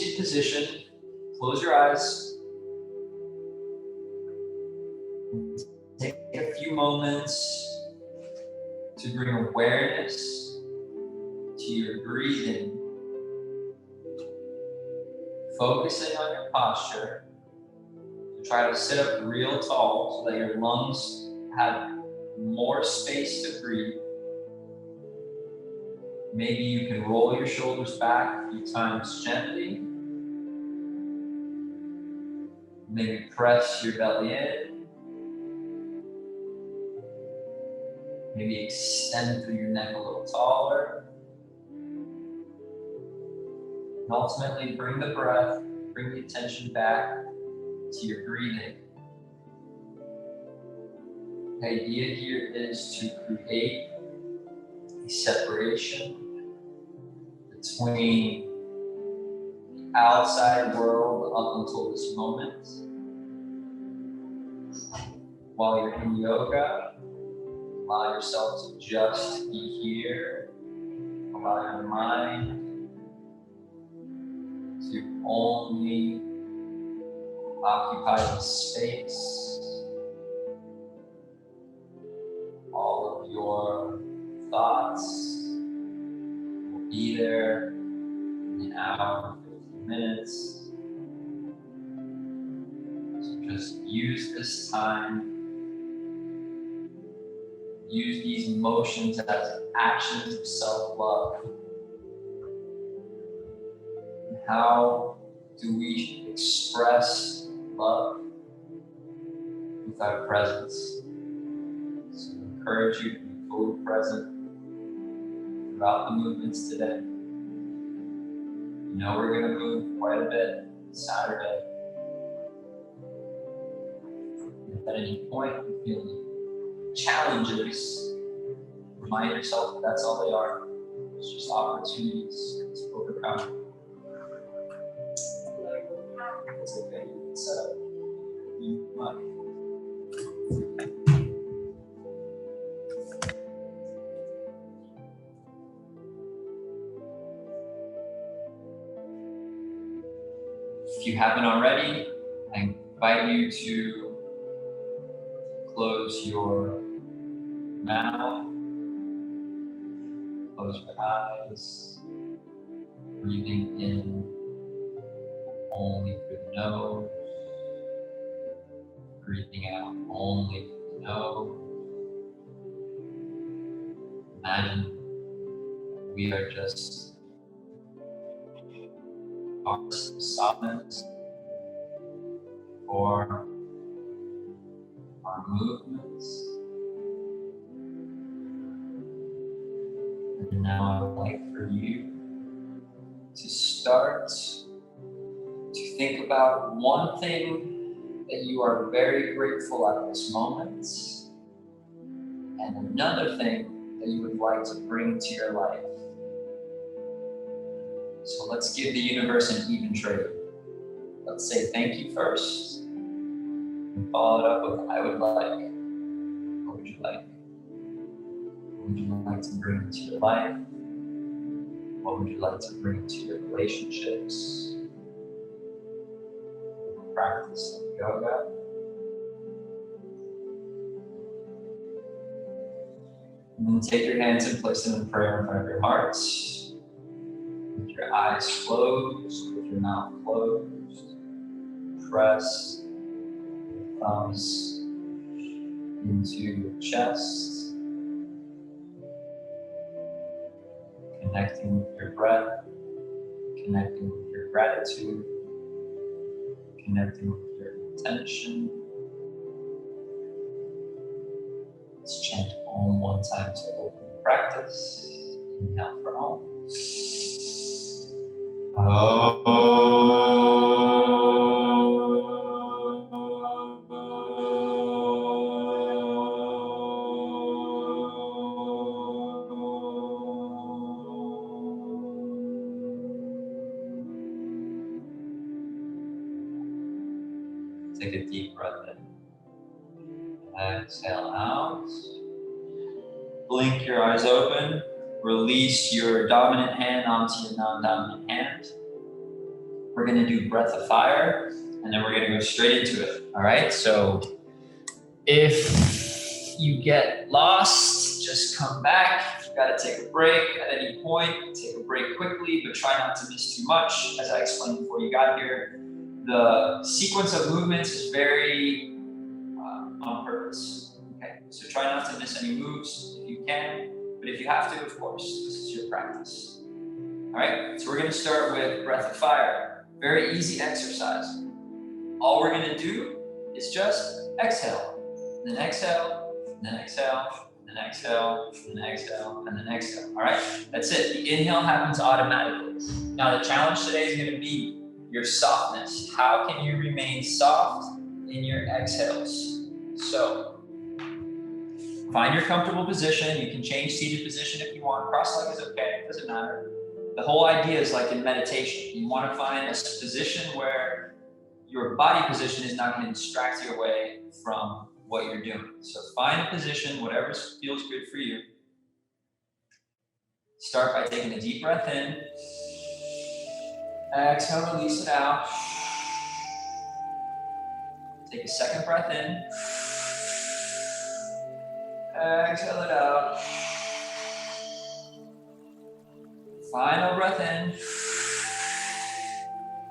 seated position, close your eyes. Take a few moments to bring awareness to your breathing, focusing on your posture. Try to sit up real tall so that your lungs have more space to breathe. Maybe you can roll your shoulders back a few times gently. Maybe press your belly in. Maybe extend through your neck a little taller. And ultimately bring the breath, bring the attention back to your breathing. The idea here is to create a separation between the outside world up until this moment. While you're in yoga, allow yourself to just be here. Allow your mind to only occupy the space. All of your thoughts will be there in an hour, 15 minutes. So just use this time. Use these emotions as actions of self-love. And how do we express love? With our presence. So I encourage you to be fully present throughout the movements today. You know we're going to move quite a bit Saturday. If at any point you feel challenges, remind yourself that that's all they are. It's just opportunities to overcome. It's okay. Set up. You might. If you haven't already, I invite you to close your mouth, close your eyes, breathing in only through the nose, breathing out only through the nose. Imagine we are just softness for our movements. And now I would like for you to start to think about one thing that you are very grateful at this moment, and another thing that you would like to bring to your life. So let's give the universe an even trade. Let's say thank you first, and follow it up with I would like. What would you like? What would you like to bring into your life? What would you like to bring into your relationships? Practice of yoga. And then take your hands and place them in prayer in front of your heart. With your eyes closed, with your mouth closed. Press your thumbs into your chest. Connecting with your breath. Connecting with your gratitude. Connecting with your intention. Let's chant Om one time to open the practice. Inhale for Om. Take a deep breath in. Exhale out. Blink your eyes open. Release your dominant hand onto your non-dominant hand. We're gonna do breath of fire, and then we're gonna go straight into it, all right? So if you get lost, just come back. If you gotta take a break at any point, take a break quickly, but try not to miss too much. As I explained before you got here, the sequence of movements is very on purpose, okay? So try not to miss any moves if you can, but if you have to, of course, this is your practice. All right, so we're gonna start with breath of fire. Very easy exercise. All we're gonna do is just exhale, and then exhale, and then exhale, and then exhale, and then exhale, and then exhale, all right? That's it, the inhale happens automatically. Now the challenge today is gonna be your softness. How can you remain soft in your exhales? So, find your comfortable position. You can change seated position if you want. Cross-legged is okay, it doesn't matter. The whole idea is like in meditation. You want to find a position where your body position is not going to distract you away from what you're doing. So find a position, whatever feels good for you. Start by taking a deep breath in. Exhale, release it out. Take a second breath in. Exhale it out. Final breath in.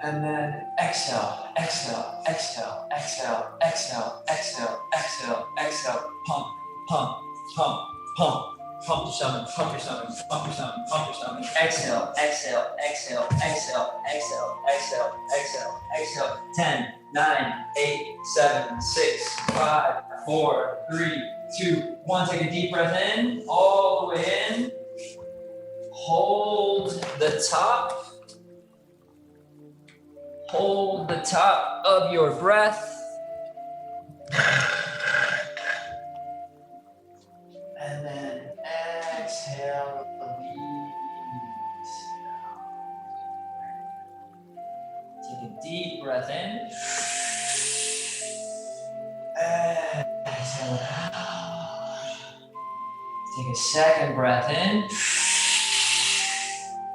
And then exhale, exhale, exhale, exhale, exhale, exhale, exhale, exhale. Pump, pump, pump, pump. Pump your stomach, pump your stomach, pump your stomach, pump your stomach. Exhale, exhale, exhale, exhale, exhale, exhale, exhale, exhale. 10, 9, 8, 7, 6, 5, 4, 3, 2, 1. Take a deep breath in, all the way in. Hold the top. Hold the top of your breath. And then exhale, release. Take a deep breath in. Exhale out. Take a second breath in.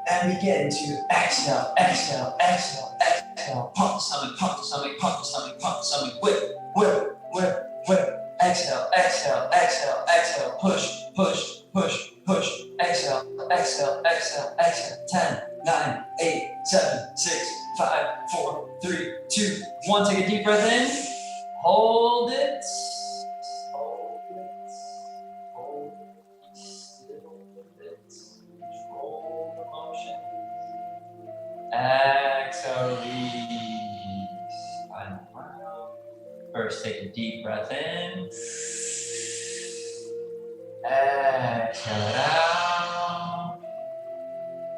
And begin to exhale, exhale, exhale, exhale. Pump the stomach, pump the stomach, pump the stomach, pump the stomach. Whip, whip, whip, whip. Exhale, exhale, exhale, exhale. Push, push, push, push. Exhale, exhale, exhale, exhale. 10, 9, 8, 7, 6, 5, 4, 3, 2, 1. Take a deep breath in. Hold it. Hold it. Hold it. Still with it. Control the motion. Exhale, release. Final round. First, take a deep breath in. Exhale it out.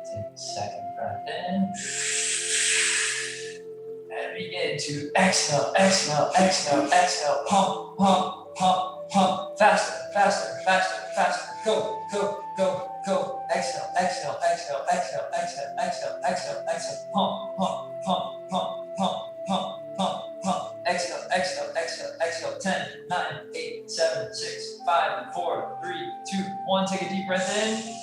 Take a second breath in. And begin to exhale, exhale, exhale, exhale. Pump, pump, pump, pump. Faster, faster, faster, faster. Go, go, go, go. Exhale, exhale, exhale, exhale, exhale, exhale, exhale, exhale. Pump, pump, pump, pump, pump, pump, pump, pump. Exhale, exhale, exhale, exhale. 10, 9, 8, 7, 6, 5, 4, 3, 2, 1. Take a deep breath in.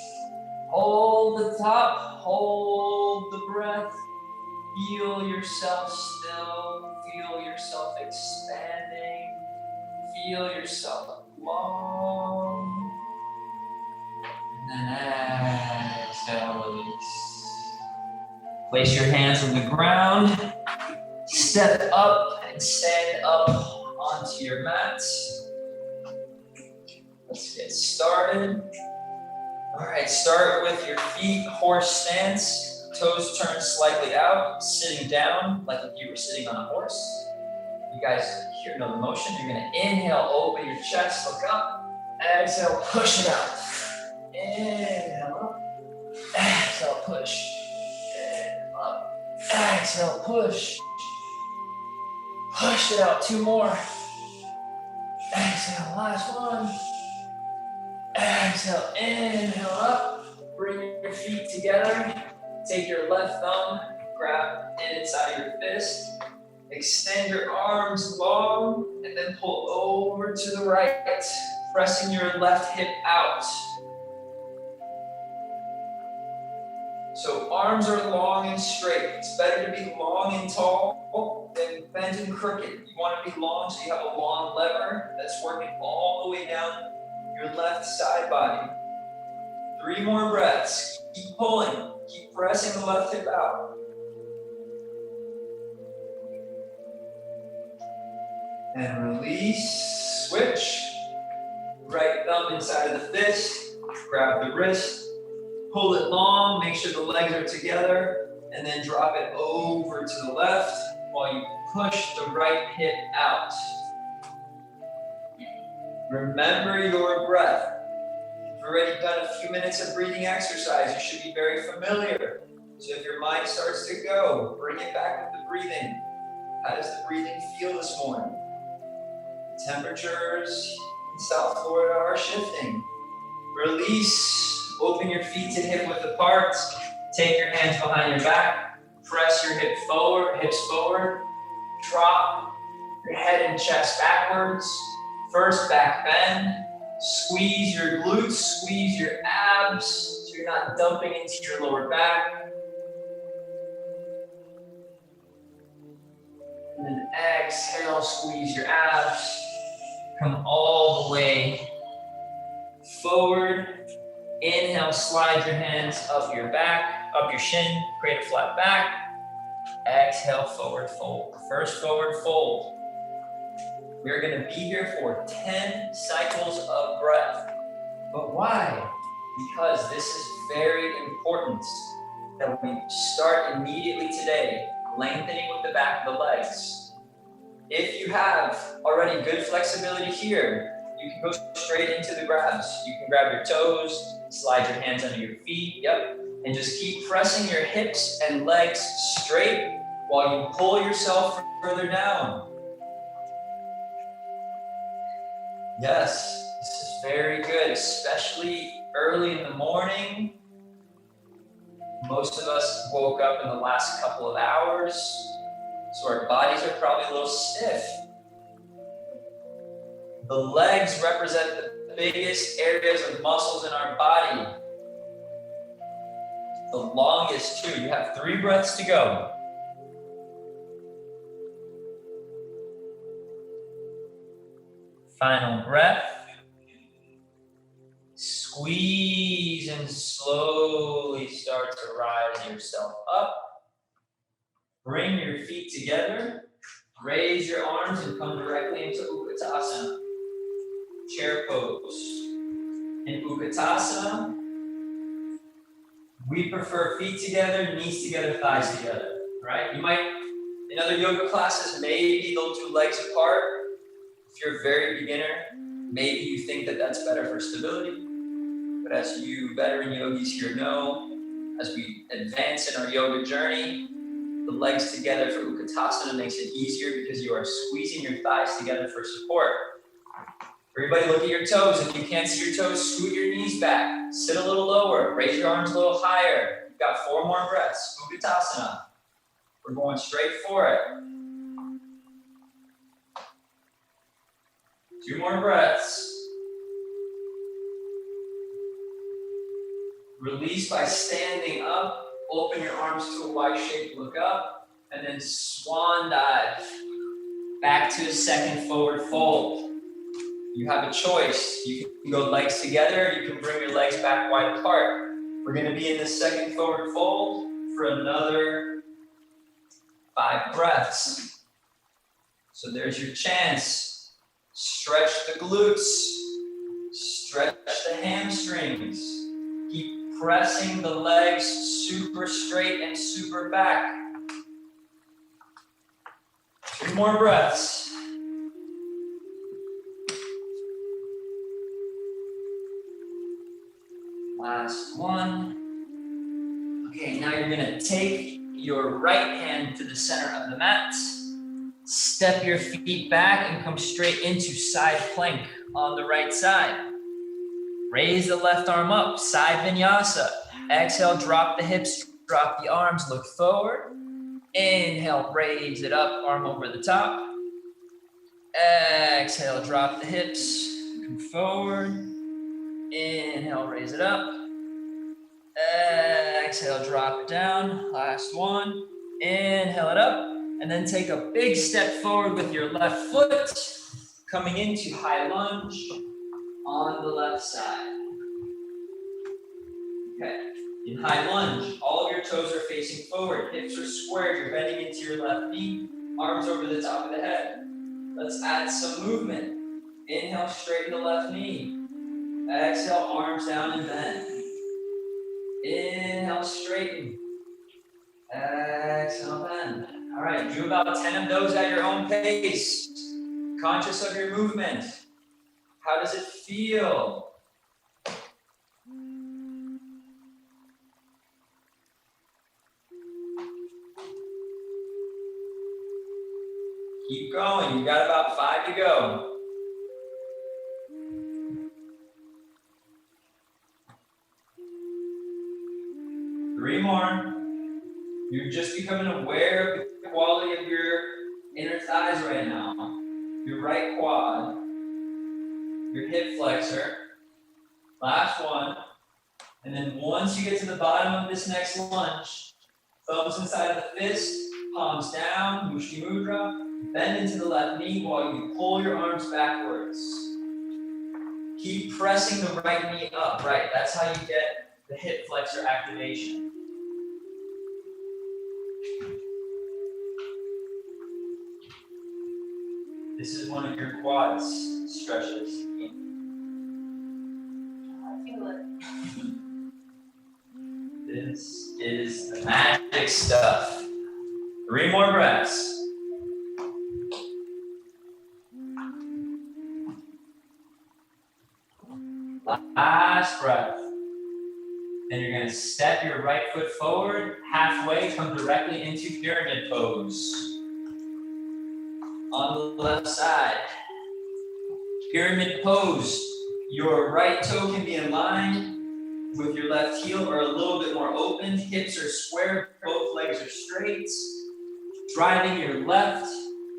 Hold the top, hold the breath. Feel yourself still, feel yourself expanding, feel yourself long. And then exhale, release. Place your hands on the ground. Step up and stand up onto your mat. Let's get started. All right, start with your feet, horse stance. Toes turned slightly out, sitting down like if you were sitting on a horse. You guys know the motion. You're gonna inhale, open your chest, look up. Exhale, push it out. Inhale up. Exhale, push. Inhale up. Exhale, push. Push it out. 2 more. Exhale, last one. Exhale, inhale up. Bring your feet together. Take your left thumb, grab it inside your fist. Extend your arms long, and then pull over to the right, pressing your left hip out. So arms are long and straight. It's better to be long and tall than bent and crooked. You want to be long so you have a long lever that's working all the way down your left side body. 3 more breaths. Keep pulling. Keep pressing the left hip out. And release. Switch. Right thumb inside of the fist. Grab the wrist. Pull it long. Make sure the legs are together. And then drop it over to the left while you push the right hip out. Remember your breath. You've already done a few minutes of breathing exercise. You should be very familiar. So if your mind starts to go, bring it back with the breathing. How does the breathing feel this morning? Temperatures in South Florida are shifting. Release. Open your feet to hip width apart. Take your hands behind your back. Press your hips forward. Drop your head and chest backwards. First back bend. Squeeze your glutes, squeeze your abs so you're not dumping into your lower back. And then exhale, squeeze your abs. Come all the way forward. Inhale, slide your hands up your back, up your shin, create a flat back. Exhale, forward fold. First forward fold. We're going to be here for 10 cycles of breath. But why? Because this is very important that we start immediately today, lengthening with the back of the legs. If you have already good flexibility here, you can go straight into the grabs. You can grab your toes, slide your hands under your feet, and just keep pressing your hips and legs straight while you pull yourself further down. Yes, this is very good, especially early in the morning. Most of us woke up in the last couple of hours, so our bodies are probably a little stiff. The legs represent the biggest areas of muscles in our body. The longest too. You have 3 breaths to go. Final breath. Squeeze and slowly start to rise yourself up. Bring your feet together. Raise your arms and come directly into Utkatasana. Chair pose. In Utkatasana, we prefer feet together, knees together, thighs together. Right? You might, in other yoga classes, maybe they'll do legs apart. If you're a very beginner, maybe you think that that's better for stability. But as you veteran yogis here know, as we advance in our yoga journey, the legs together for Utkatasana makes it easier because you are squeezing your thighs together for support. Everybody look at your toes. If you can't see your toes, scoot your knees back. Sit a little lower. Raise your arms a little higher. You've got 4 more breaths. Utkatasana. We're going straight for it. 2 more breaths. Release by standing up. Open your arms to a Y shape, look up, and then swan dive. Back to a second forward fold. You have a choice. You can go legs together, you can bring your legs back wide apart. We're going to be in the second forward fold for another 5 breaths. So there's your chance. Stretch the glutes. Stretch the hamstrings. Keep pressing the legs super straight and super back. 2 more breaths. Last one. Okay, now you're gonna take your right hand to the center of the mat. Step your feet back and come straight into side plank on the right side. Raise the left arm up, side vinyasa. Exhale, drop the hips, drop the arms, look forward. Inhale, raise it up, arm over the top. Exhale, drop the hips, come forward. Inhale, raise it up. exhale, drop it down. Last one. Inhale it up. And then take a big step forward with your left foot, coming into high lunge on the left side. Okay. In high lunge, all of your toes are facing forward. Hips are squared. You're bending into your left knee. Arms over the top of the head. Let's add some movement. Inhale, straighten the left knee. Exhale, arms down and bend. Inhale, straighten. Exhale, bend. All right, do about 10 of those at your own pace. Conscious of your movement. How does it feel? Keep going, you got about 5 to go. Three more. You're just becoming aware of the quality of your inner thighs right now. Your right quad, your hip flexor. Last one. And then once you get to the bottom of this next lunge, thumbs inside of the fist, palms down, Mushti Mudra. Bend into the left knee while you pull your arms backwards. Keep pressing the right knee up, right? That's how you get the hip flexor activation. This is one of your quads stretches. I feel it. This is the magic stuff. 3 more breaths. Last breath. Then you're going to step your right foot forward, halfway, come directly into pyramid pose. On the left side. Pyramid pose. Your right toe can be in line with your left heel or a little bit more open. Hips are square, both legs are straight. Driving your left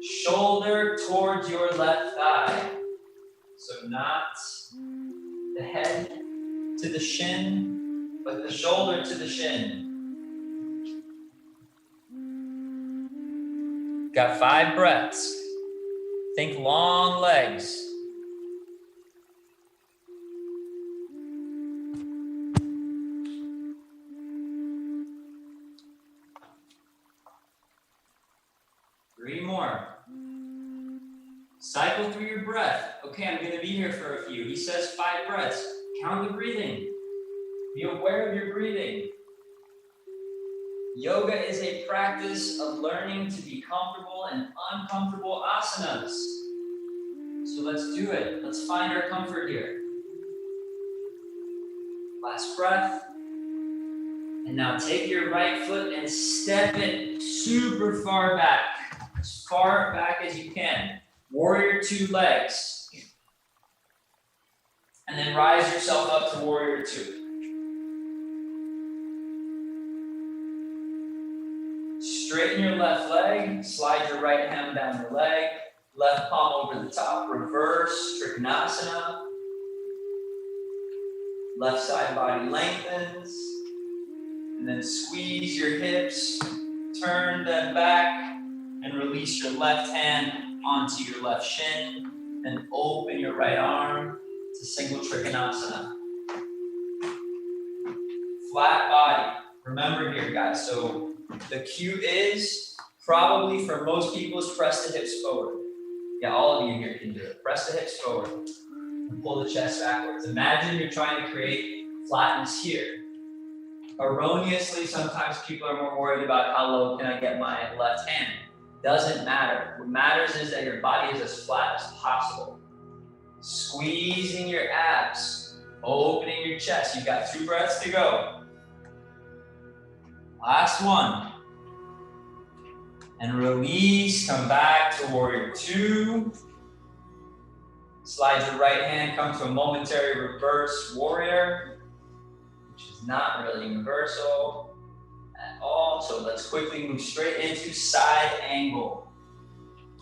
shoulder towards your left thigh. So not the head to the shin, but the shoulder to the shin. Got 5 breaths. Think long legs. Three more. Cycle through your breath. Okay, I'm gonna be here for a few. He says 5 breaths. Count the breathing. Be aware of your breathing. Yoga is a practice of learning to be comfortable in uncomfortable asanas. So let's do it. Let's find our comfort here. Last breath. And now take your right foot and step it super far back. As far back as you can. Warrior 2 legs. And then rise yourself up to warrior 2. Straighten your left leg, slide your right hand down your leg, left palm over the top, reverse Trikonasana. Left side body lengthens, and then squeeze your hips, turn them back, and release your left hand onto your left shin, and open your right arm to single Trikonasana. Flat body. Remember here, guys, so the cue is probably for most people is press the hips forward. Yeah, all of you here can do it. Press the hips forward and pull the chest backwards. Imagine you're trying to create flatness here. Erroneously, sometimes people are more worried about how low can I get my left hand. Doesn't matter. What matters is that your body is as flat as possible. Squeezing your abs, opening your chest. You've got 2 breaths to go. Last one. And release, come back to warrior 2. Slide your right hand, come to a momentary reverse warrior, which is not really universal at all. So let's quickly move straight into side angle.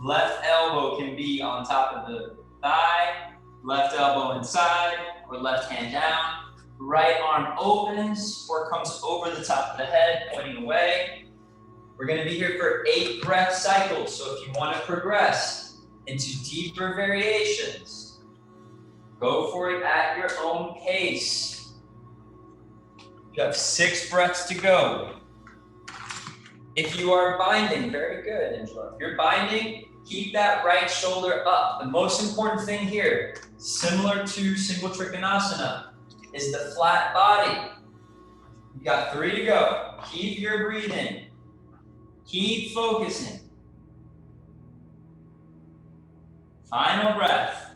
Left elbow can be on top of the thigh, left elbow inside, or left hand down. right arm opens or comes over the top of the head, pointing away. We're gonna be here for 8 breath cycles. So if you wanna progress into deeper variations, go for it at your own pace. You have 6 breaths to go. If you are binding, very good, Angela. If you're binding, keep that right shoulder up. The most important thing here, similar to single trikonasana, is the flat body. You got 3 to go. Keep your breathing. Keep focusing. Final breath.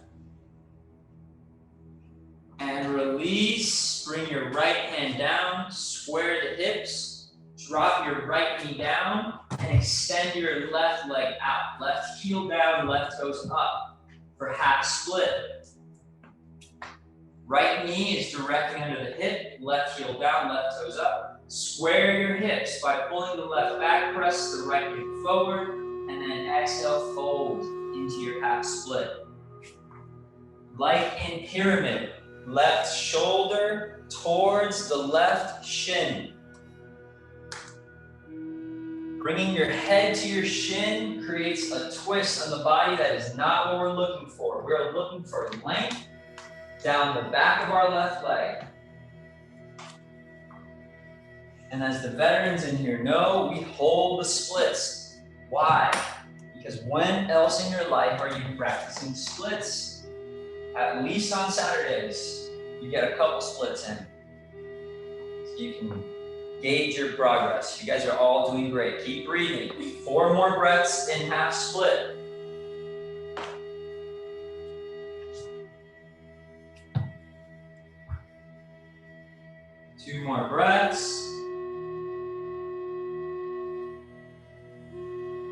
And release. Bring your right hand down. Square the hips. Drop your right knee down. And extend your left leg out. Left heel down, left toes up. For half split. Right knee is directly under the hip. Left heel down, left toes up. Square your hips by pulling the left back, press the right hip forward, and then exhale, fold into your half split. Like in pyramid, left shoulder towards the left shin. Bringing your head to your shin creates a twist on the body that is not what we're looking for. We're looking for length down the back of our left leg. And as the veterans in here know, we hold the splits. Why? Because when else in your life are you practicing splits? At least on Saturdays, you get a couple splits in. So you can gauge your progress. You guys are all doing great. Keep breathing. 4 more breaths in half split. Two more breaths.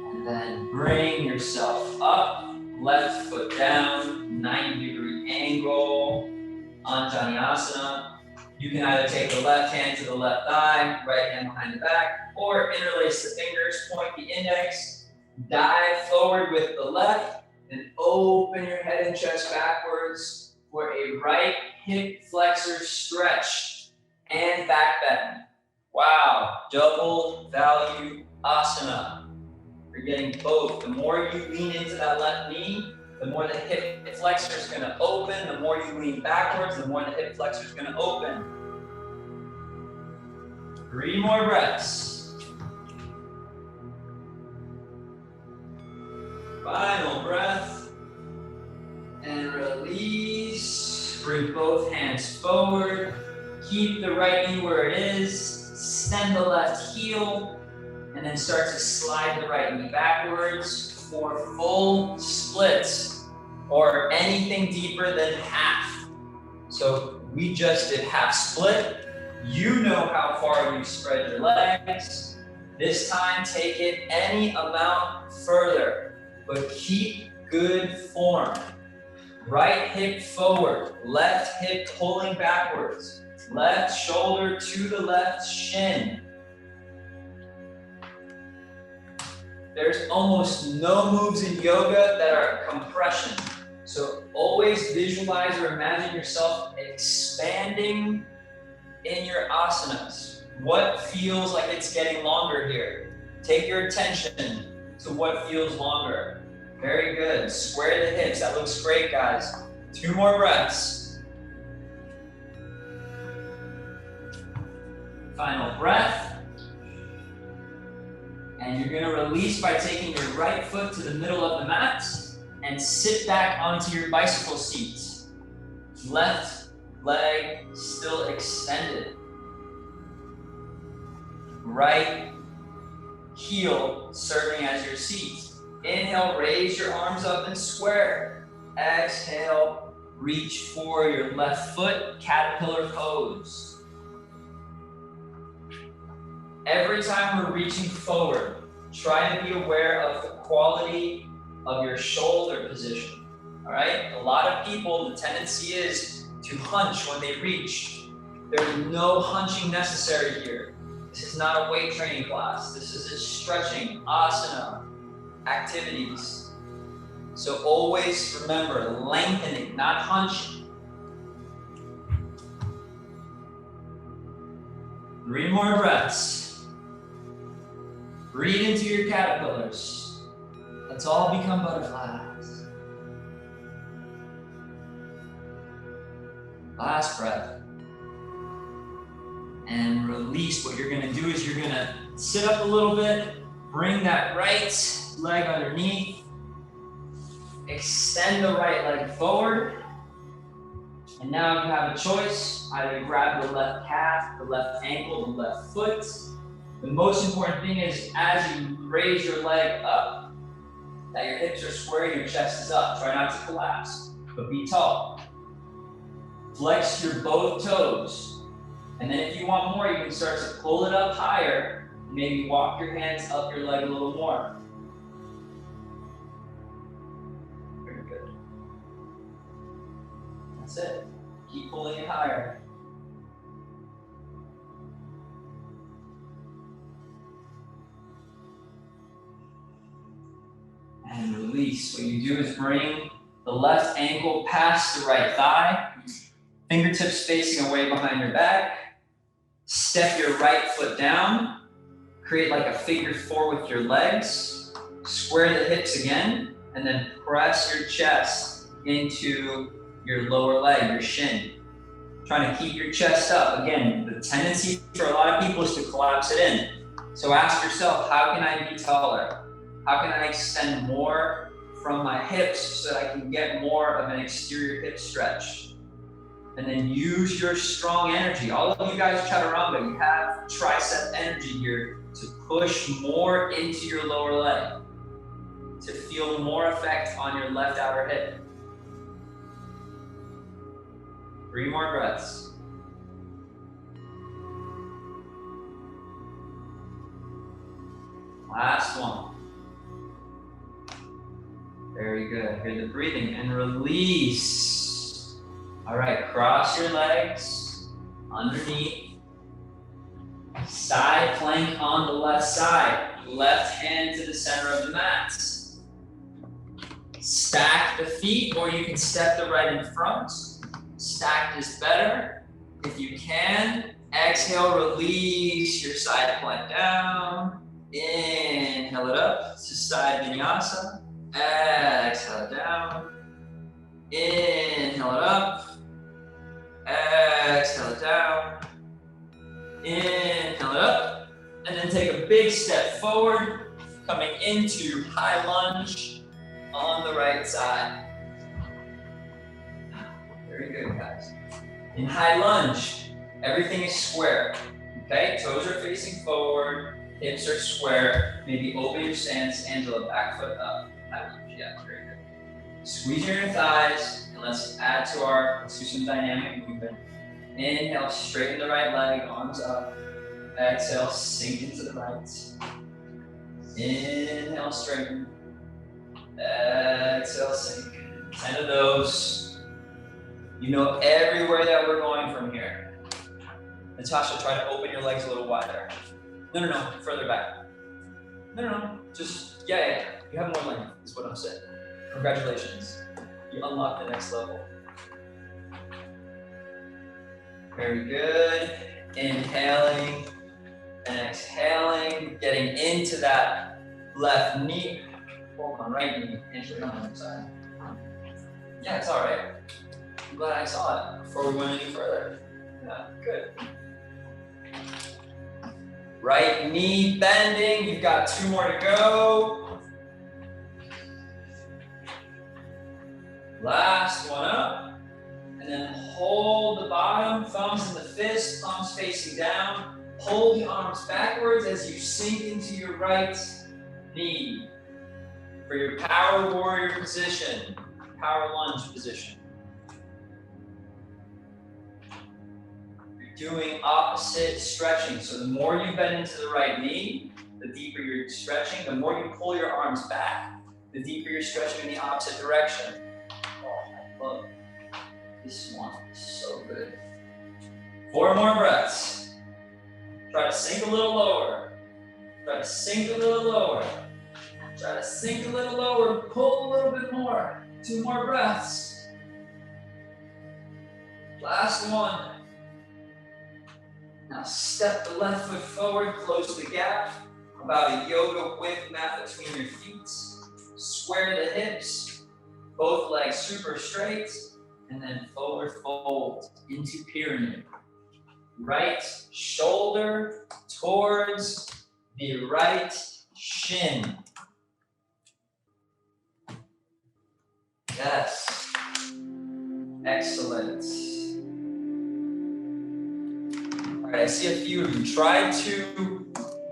And then bring yourself up, left foot down, 90-degree angle, Anjaneyasana. You can either take the left hand to the left thigh, right hand behind the back, or interlace the fingers, point the index, dive forward with the left, and open your head and chest backwards for a right hip flexor stretch and back bend. Wow, double value asana. You're getting both. The more you lean into that left knee, the more the hip flexor is going to open. The more you lean backwards, the more the hip flexor is going to open. 3 more breaths. Final breath. And release. Bring both hands forward. Keep the right knee where it is. Extend the left heel. And then start to slide the right knee backwards for full splits or anything deeper than half. So we just did half split. You know how far you spread your legs. This time, take it any amount further, but keep good form. Right hip forward, left hip pulling backwards, left shoulder to the left shin. There's almost no moves in yoga that are compression. So always visualize or imagine yourself expanding in your asanas. What feels like it's getting longer here? Take your attention to what feels longer. Very good. Square the hips. That looks great, guys. 2 more breaths. Final breath. And you're gonna release by taking your right foot to the middle of the mat and sit back onto your bicycle seat. Left leg still extended. Right heel serving as your seat. Inhale, raise your arms up and square. Exhale, reach for your left foot, caterpillar pose. Every time we're reaching forward, try to be aware of the quality of your shoulder position, all right? A lot of people, the tendency is to hunch when they reach. There's no hunching necessary here. This is not a weight training class. This is a stretching, asana activities. So always remember, lengthening, not hunching. 3 more breaths. Breathe into your caterpillars. Let's all become butterflies. Last breath. And release. What you're gonna do is you're gonna sit up a little bit, bring that right leg underneath, extend the right leg forward, and now you have a choice. Either grab the left calf, the left ankle, the left foot. The most important thing is as you raise your leg up, that your hips are square, your chest is up. Try not to collapse, but be tall. Flex your both toes. And then if you want more, you can start to pull it up higher. Maybe walk your hands up your leg a little more. Very good. That's it. Keep pulling it higher. And release. What you do is bring the left ankle past the right thigh. Fingertips facing away behind your back. Step your right foot down. Create like a figure 4 with your legs. Square the hips again. And then press your chest into your lower leg, your shin. Trying to keep your chest up. Again, the tendency for a lot of people is to collapse it in. So ask yourself, how can I be taller? How can I extend more from my hips so that I can get more of an exterior hip stretch? And then use your strong energy. All of you guys, Chaturanga, you have tricep energy here to push more into your lower leg, to feel more effect on your left outer hip. 3 more breaths. Last one. Very good. Hear the breathing and release. All right, cross your legs underneath. Side plank on the left side. Left hand to the center of the mat. Stack the feet, or you can step the right in front. Stacked is better. If you can, exhale, release your side plank down. Inhale it up to side vinyasa. Exhale it down. Inhale it up. Exhale it down. Inhale it up. And then take a big step forward, coming into high lunge on the right side. Very good, guys. In high lunge, everything is square. Okay, toes are facing forward, hips are square. Maybe open your stance, Angela, back foot up. High lunge, yeah, very good. Squeeze your inner thighs, and let's do some dynamic movement. Inhale, straighten the right leg, arms up. Exhale, sink into the right. Inhale, straighten. Exhale, sink. 10 of those. You know everywhere that we're going from here. Natasha, try to open your legs a little wider. No, further back. No, just, yeah. You have more length, is what I'm saying. Congratulations. You unlocked the next level. Very good. Inhaling and exhaling, getting into that left knee. Hold on, right knee. Angela, come on the side. Yeah, it's all right. I'm glad I saw it before we went any further. Yeah, good. Right knee bending. You've got 2 more to go. Last one up. And then hold the bottom, thumbs in the fist, palms facing down. Pull the arms backwards as you sink into your right knee for your power warrior position, power lunge position. You're doing opposite stretching. So the more you bend into the right knee, the deeper you're stretching. The more you pull your arms back, the deeper you're stretching in the opposite direction. Oh, I love this one. Is so good. 4 more breaths. Try to sink a little lower. Try to sink a little lower. Try to sink a little lower. Pull a little bit more. 2 more breaths. Last one. Now step the left foot forward, close the gap, about a yoga width mat between your feet. Square the hips, both legs super straight, and then forward fold into pyramid. Right shoulder towards the right shin. Yes. Excellent. All right, I see a few of you. Try to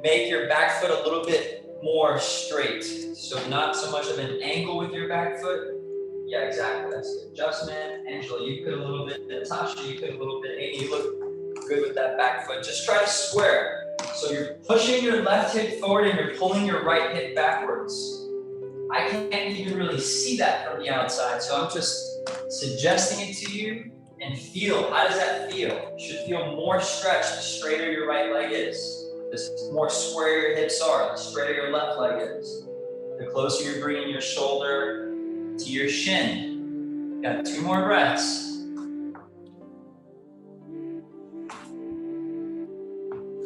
make your back foot a little bit more straight. So not so much of an angle with your back foot. Yeah, exactly. That's the adjustment. Angela, you could a little bit. Natasha, you could a little bit. Amy, you look good with that back foot. Just try to square. So you're pushing your left hip forward and you're pulling your right hip backwards. I can't even really see that from the outside, so I'm just suggesting it to you and feel. How does that feel? You should feel more stretched the straighter your right leg is. The more square your hips are, the straighter your left leg is. The closer you're bringing your shoulder to your shin. Got 2 more breaths.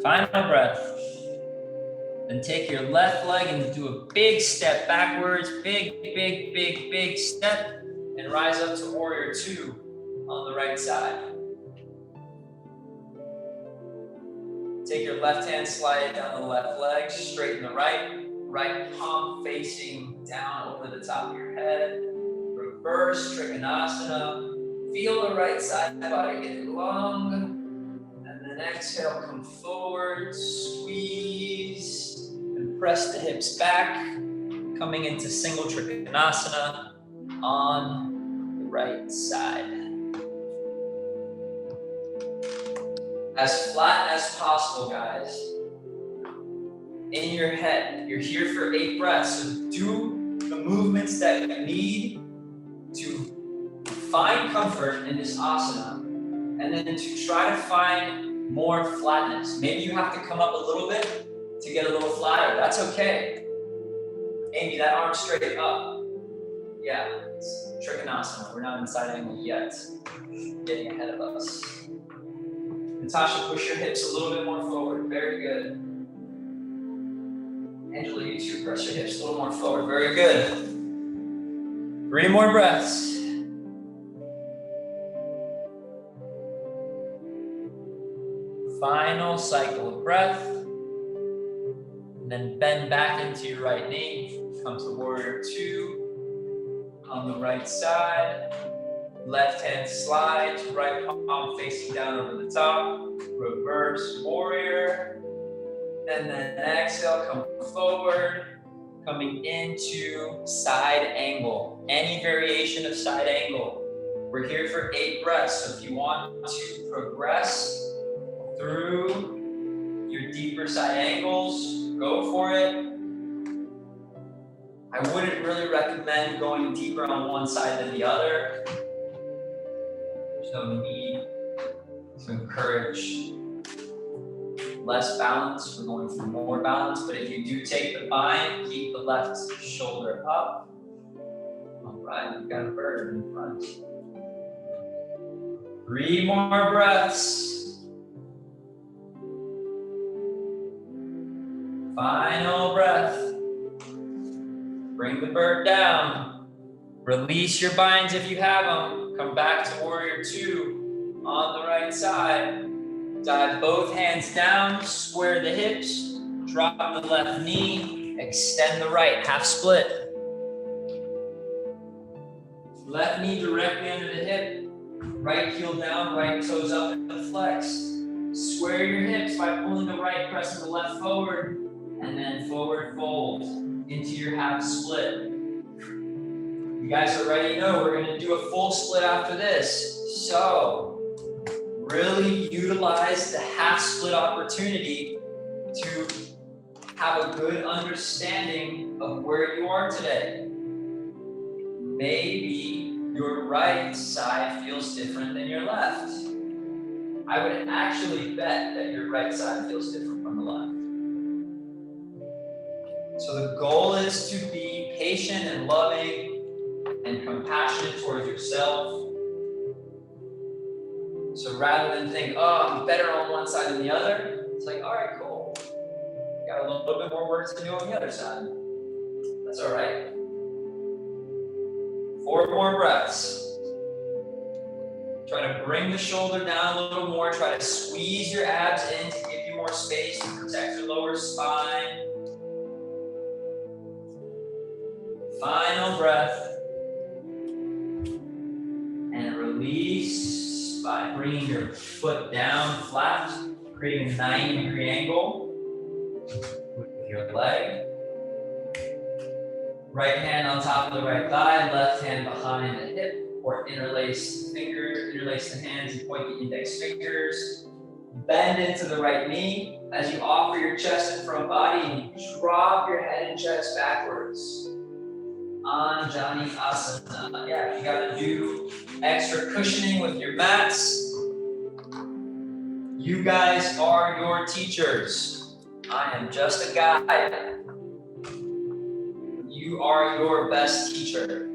Final breath. Then take your left leg and do a big step backwards. Big, big, big, big step. And rise up to warrior 2 on the right side. Take your left hand, slide it down the left leg, straighten the right. Right palm facing down over the top of your head. Reverse Trikonasana. Feel the right side body get long. And then exhale, come forward, squeeze, and press the hips back. Coming into single Trikonasana on the right side. As flat as possible, guys. In your head, you're here for 8 breaths, so do the movements that you need to find comfort in this asana, and then to try to find more flatness. Maybe you have to come up a little bit to get a little flatter. That's okay. Amy, that arm straight up. Yeah, it's Trikonasana. We're not in side angle yet. Getting ahead of us. Natasha, push your hips a little bit more forward. Very good. Angela, you too, press your hips a little more forward. Very good. 3 more breaths. Final cycle of breath. And then bend back into your right knee. Come to warrior 2 on the right side. Left hand slides, right palm facing down over the top. Reverse warrior. And then exhale, come forward, coming into side angle. Any variation of side angle. We're here for 8 breaths, so if you want to progress through your deeper side angles, go for it. I wouldn't really recommend going deeper on one side than the other. There's no need to encourage less balance. We're going for more balance, but if you do take the bind, keep the left shoulder up. All right, we've got a bird in front. 3 more breaths. Final breath. Bring the bird down. Release your binds if you have them. Come back to warrior 2 on the right side. Dive both hands down, square the hips, drop the left knee, extend the right, half split. Left knee directly under the hip, right heel down, right toes up and flex. Square your hips by pulling the right, pressing the left forward, and then forward fold into your half split. You guys already know we're gonna do a full split after this, so really utilize the half split opportunity to have a good understanding of where you are today. Maybe your right side feels different than your left. I would actually bet that your right side feels different from the left. So the goal is to be patient and loving and compassionate towards yourself. So rather than think, oh, I'm better on one side than the other, it's like, all right, cool. Got a little bit more work to do on the other side. That's all right. 4 more breaths. Try to bring the shoulder down a little more. Try to squeeze your abs in to give you more space to protect your lower spine. Final breath. And release by bringing your foot down flat, creating a 90-degree angle with your leg. Right hand on top of the right thigh, left hand behind the hip, or interlace fingers, interlace the hands and point the index fingers. Bend into the right knee as you offer your chest and front body, and you drop your head and chest backwards. Anjani Asana. Yeah, if you gotta do extra cushioning with your mats, you guys are your teachers. I am just a guide. You are your best teacher.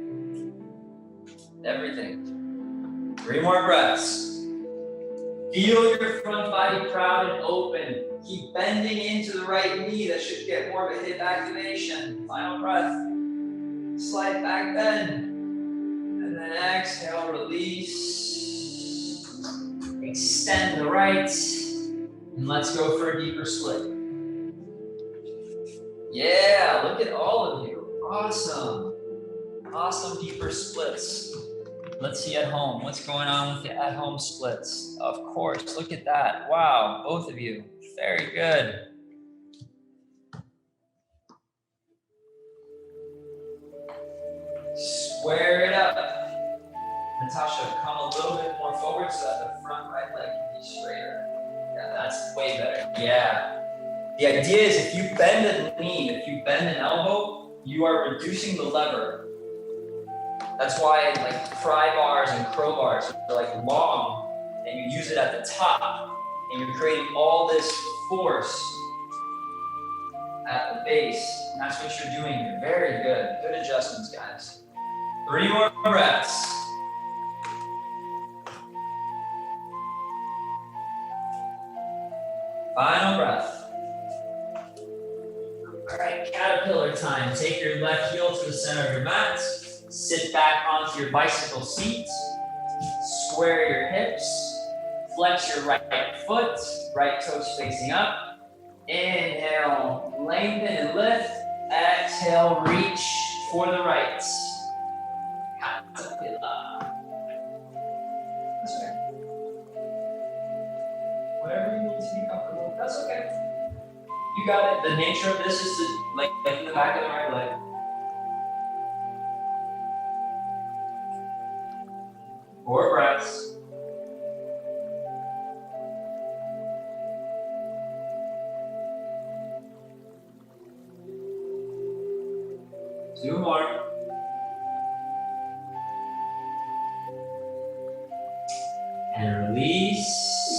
Everything. 3 more breaths. Feel your front body proud and open. Keep bending into the right knee. That should get more of a hip activation. Final breath. Slide back, bend. And then exhale, release. Extend the right. And let's go for a deeper split. Yeah, look at all of you. Awesome. Awesome deeper splits. Let's see at home. What's going on with the at-home splits? Of course, look at that. Wow, both of you. Very good. Square it up. Natasha, come a little bit more forward so that the front right leg can be straighter. Yeah, that's way better. Yeah. The idea is if you bend a knee, if you bend an elbow, you are reducing the lever. That's why like pry bars and crowbars are like long, and you use it at the top, and you're creating all this force at the base. And that's what you're doing here. Very good. Good adjustments, guys. 3 more breaths. Final breath. All right, caterpillar time. Take your left heel to the center of your mat. Sit back onto your bicycle seat. Square your hips. Flex your right foot. Right toes facing up. Inhale, lengthen and lift. Exhale, reach for the right. Caterpillar. That's okay. Whatever you need to be comfortable, that's okay. You got it. The nature of this is to lengthen the back of the right leg. Four breaths. Two more. And release.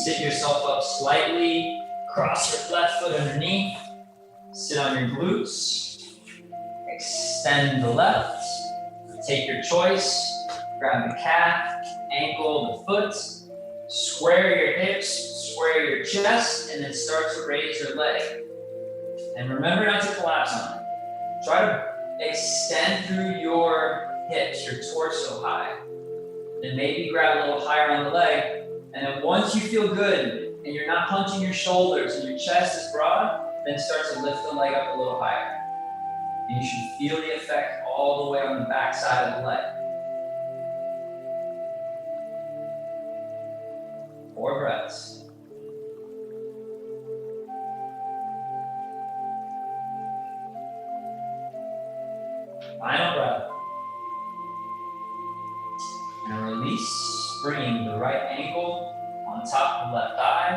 Sit yourself up slightly. Cross your left foot underneath. Sit on your glutes. Extend the left. Take your choice. Grab the calf, ankle, the foot. Square your hips, square your chest, and then start to raise your leg. And remember not to collapse on it. Try to extend through your hips, your torso high. Then maybe grab a little higher on the leg. And then once you feel good and you're not punching your shoulders and your chest is broad, then start to lift the leg up a little higher. And you should feel the effect all the way on the back side of the leg. 4 breaths. Final breath. And release, bringing the right ankle on top of the left thigh.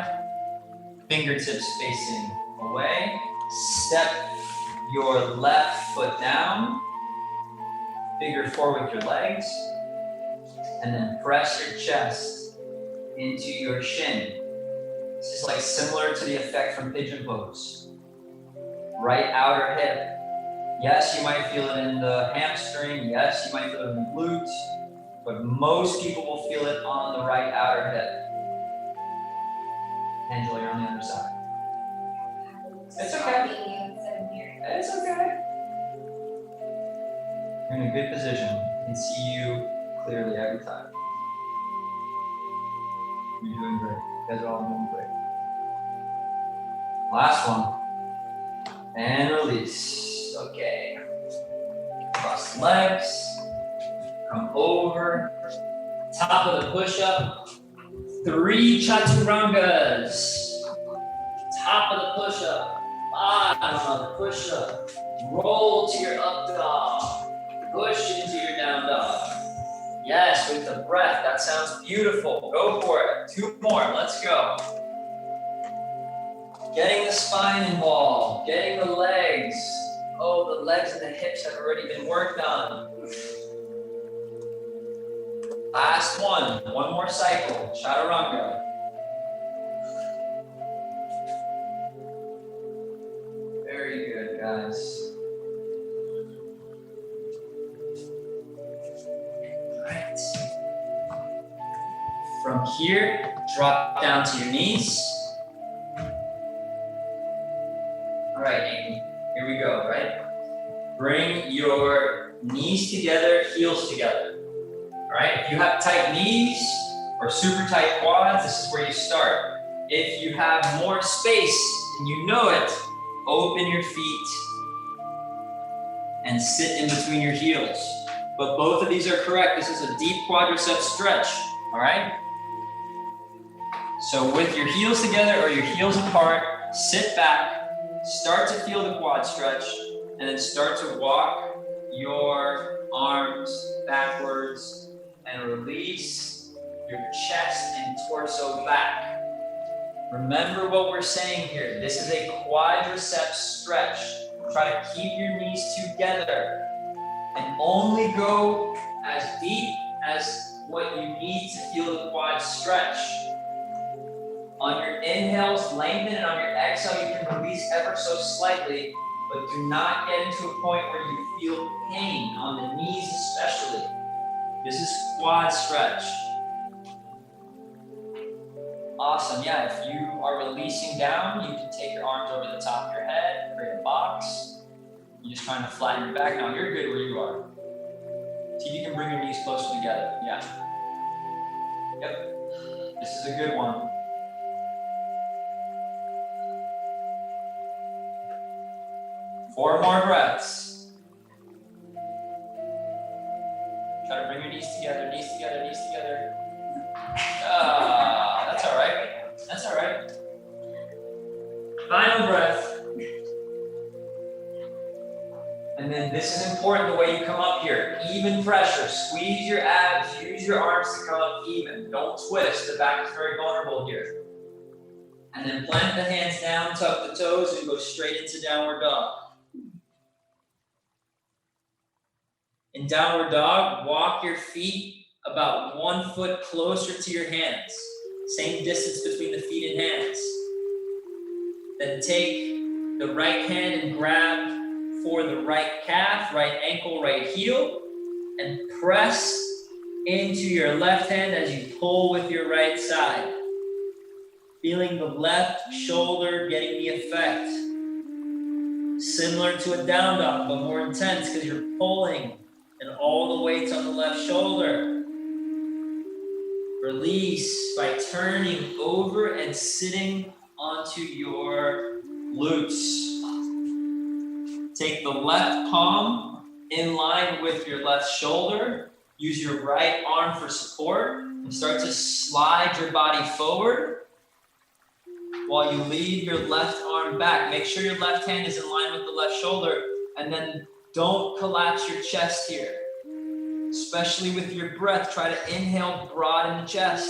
Fingertips facing away. Step your left foot down. Figure 4 with your legs. And then press your chest into your shin. This is like similar to the effect from pigeon pose. Right outer hip. Yes, you might feel it in the hamstring. Yes, you might feel it in the glutes. But most people will feel it on the right outer hip. Angela, you're on the other side. It's okay. It's okay. You're in a good position. I can see you clearly every time. You're doing great. You guys are all doing great. Last one. And release. Okay. Cross the legs. Come over. Top of the push-up. 3 Chaturangas. Top of the push-up. Bottom of the push-up. Roll to your up dog. Push into your down dog. Yes, with the breath. That sounds beautiful. Go for it. 2 more. Let's go. Getting the spine involved. Getting the legs. Oh, the legs and the hips have already been worked on. Last one. 1 more cycle. Chaturanga. Very good, guys. Right. From here, drop down to your knees. All right, Amy, here we go, right? Bring your knees together, heels together. All right, if you have tight knees or super tight quads, this is where you start. If you have more space and you know it, open your feet and sit in between your heels. But both of these are correct. This is a deep quadricep stretch, all right? So with your heels together or your heels apart, sit back, start to feel the quad stretch, and then start to walk your arms backwards and release your chest and torso back. Remember what we're saying here. This is a quadricep stretch. Try to keep your knees together and only go as deep as what you need to feel the quad stretch. On your inhales, lengthen, and on your exhale, you can release ever so slightly, but do not get into a point where you feel pain, on the knees especially. This is quad stretch. Awesome, yeah, if you are releasing down, you can take your arms over the top of your head, create a box. You're just trying to flatten your back. Now you're good where you are. See if you can bring your knees closer together, yeah. Yep, this is a good one. Four more breaths. Try to bring your knees together, knees together, knees together. That's all right. That's all right. Final breath. And then this is important, the way you come up here. Even pressure. Squeeze your abs. Use your arms to come up even. Don't twist. The back is very vulnerable here. And then plant the hands down, tuck the toes, and go straight into downward dog. In downward dog, walk your feet about 1 foot closer to your hands. Same distance between the feet and hands. Then take the right hand and grab for the right calf, right ankle, right heel, and press into your left hand as you pull with your right side. Feeling the left shoulder getting the effect. Similar to a down dog, but more intense because you're pulling and all the weight's on the left shoulder. Release by turning over and sitting onto your glutes. Take the left palm in line with your left shoulder. Use your right arm for support and start to slide your body forward while you lead your left arm back. Make sure your left hand is in line with the left shoulder, and then don't collapse your chest here. Especially with your breath, try to inhale, broaden the chest.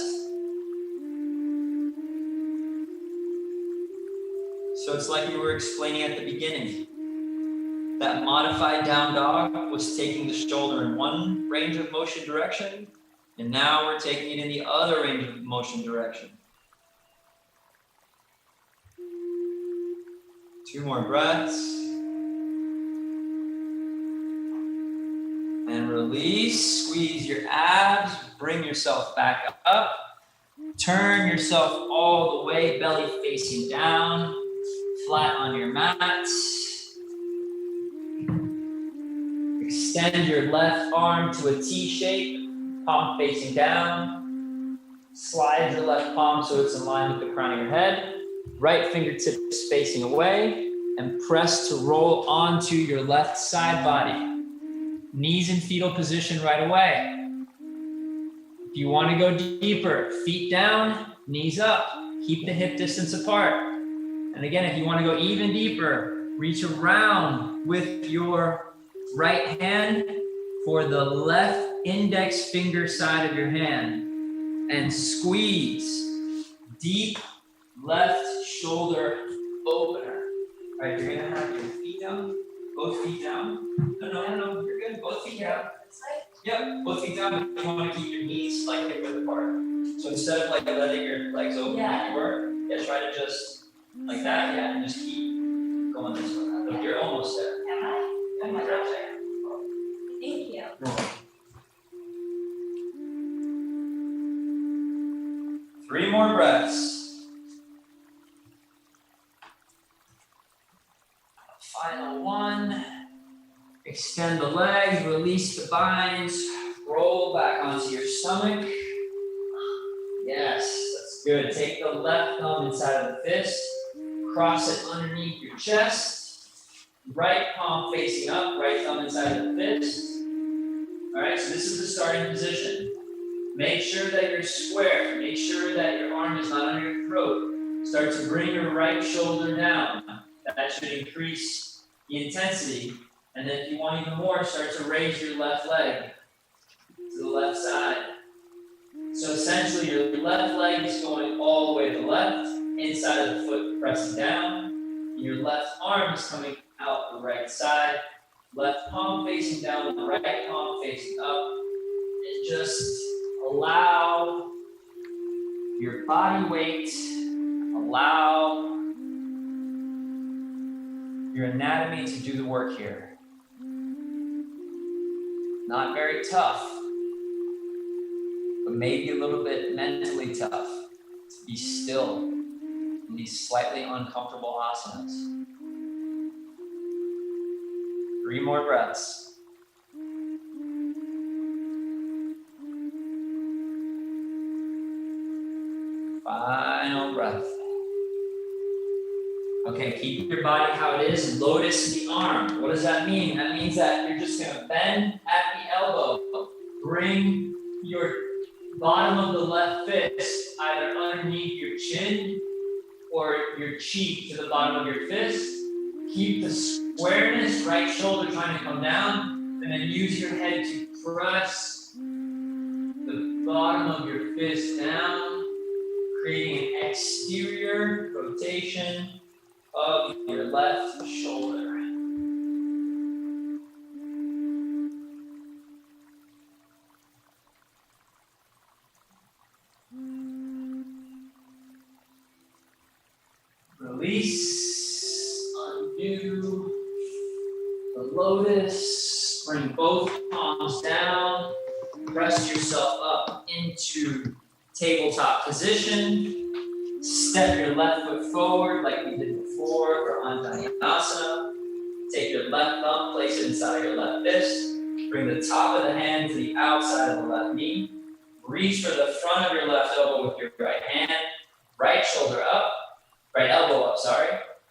So it's like we were explaining at the beginning. That modified down dog was taking the shoulder in one range of motion direction, and now we're taking it in the other range of motion direction. 2 more breaths. And release, squeeze your abs, bring yourself back up. Turn yourself all the way, belly facing down, flat on your mat. Extend your left arm to a T shape, palm facing down. Slide your left palm so it's in line with the crown of your head. Right fingertips facing away, and press to roll onto your left side body. Knees in fetal position right away. If you want to go deeper, feet down, knees up. Keep the hip distance apart. And again, if you want to go even deeper, reach around with your right hand for the left index finger side of your hand and squeeze. Deep left shoulder opener. All right, you're gonna have your feet down, both feet down. No, you're good, both feet down. Yep, both feet down, but you wanna keep your knees like hip width apart. So instead of like letting your legs open like you were, try to just like that, and just keep going this way. Look, you're almost there. Am I? Oh my gosh. Thank you. No. 3 more breaths. Final one. Extend the legs, release the binds, roll back onto your stomach. Yes, that's good. Take the left thumb inside of the fist, cross it underneath your chest, right palm facing up, right thumb inside of the fist. All right, so this is the starting position. Make sure that you're square. Make sure that your arm is not under your throat. Start to bring your right shoulder down. That should increase the intensity. And then if you want even more, start to raise your left leg to the left side. So essentially your left leg is going all the way to the left, inside of the foot pressing down. Your left arm is coming out the right side. Left palm facing down, the right palm facing up. And just allow your body weight, allow your anatomy to do the work here. Not very tough, but maybe a little bit mentally tough to be still in these slightly uncomfortable asanas. 3 more breaths. Final breath. Okay, keep your body how it is. Lotus the arm. What does that mean? That means that you're just gonna bend at the elbow. Bring your bottom of the left fist either underneath your chin or your cheek to the bottom of your fist. Keep the squareness, right shoulder trying to come down, and then use your head to press the bottom of your fist down, creating an exterior rotation of your left shoulder. Release, undo the lotus, bring both palms down, press yourself up into tabletop position. Step your left foot forward like we did before for Asana. Take your left thumb, place it inside your left fist. Bring the top of the hand to the outside of the left knee. Reach for the front of your left elbow with your right hand. Right shoulder up, right elbow up,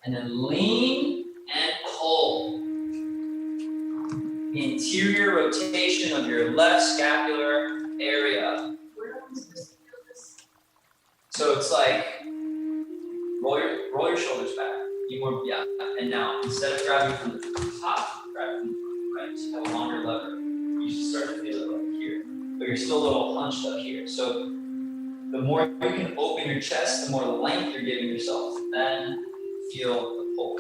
and then lean and pull. Interior rotation of your left scapular area. So it's like roll your shoulders back. And now instead of grabbing from the top, grab from the right. So have a longer lever. You should start to feel it like here, but you're still a little hunched up here. So the more you can open your chest, the more length you're giving yourself. Then feel the pull.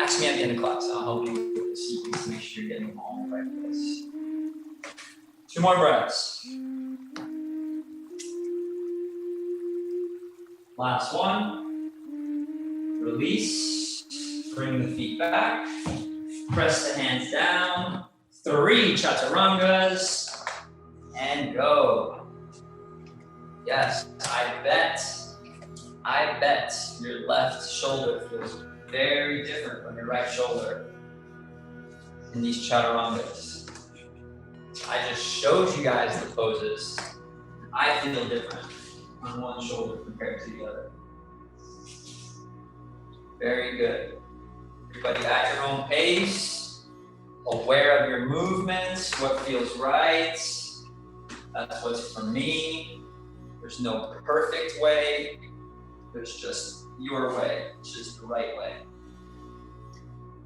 Ask me at the end of class. I'll help you with the sequence to make sure you're getting them all in the right place. 2 more breaths. Last one. Release. Bring the feet back. Press the hands down. 3 Chaturangas. And go. Yes, I bet your left shoulder feels very different from your right shoulder in these Chaturangas. I just showed you guys the poses. I feel different on one shoulder compared to the other. Very good. Everybody at your own pace, aware of your movements, what feels right. That's what's for me. There's no perfect way. There's just your way. It's just the right way.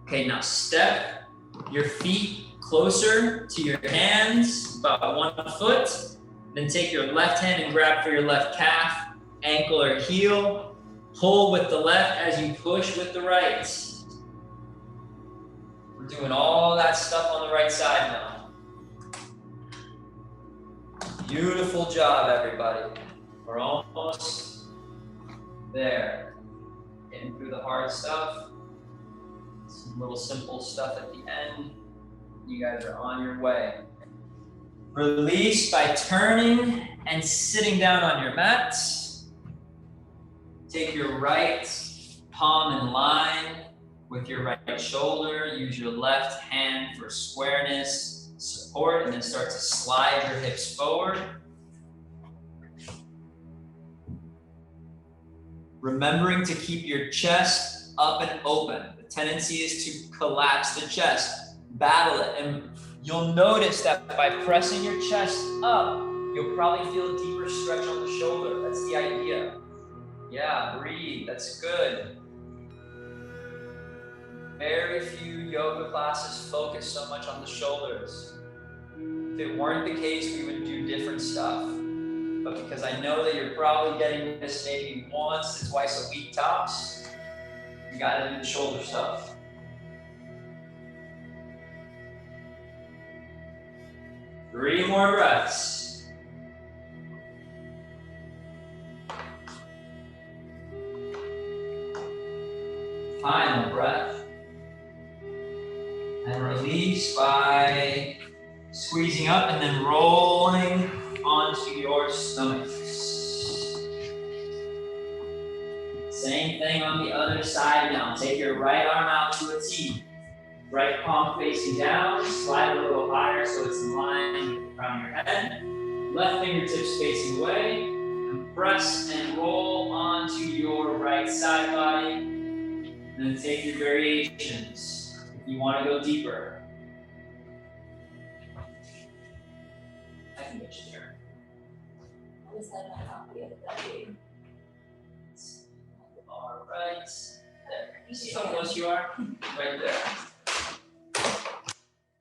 Okay, now step your feet closer to your hands, about 1 foot. Then take your left hand and grab for your left calf, ankle, or heel. Pull with the left as you push with the right. We're doing all that stuff on the right side now. Beautiful job, everybody. We're almost there. Getting through the hard stuff. Some little simple stuff at the end. You guys are on your way. Release by turning and sitting down on your mat. Take your right palm in line with your right shoulder. Use your left hand for squareness, support, and then start to slide your hips forward. Remembering to keep your chest up and open. The tendency is to collapse the chest, battle it, and you'll notice that by pressing your chest up, you'll probably feel a deeper stretch on the shoulder. That's the idea. Yeah, breathe, that's good. Very few yoga classes focus so much on the shoulders. If it weren't the case, we would do different stuff. But because I know that you're probably getting this maybe once to twice a week tops, you gotta do the shoulder stuff. Three more breaths. Final breath. And release by squeezing up and then rolling onto your stomach. Same thing on the other side now. Take your right arm out to a T. Right palm facing down, slide a little higher so it's in line with the crown of your head. Left fingertips facing away. And press and roll onto your right side body. And then take your variations if you want to go deeper. I can get you there. I just had my copy of that. All right. There. You see how close you are? Right there.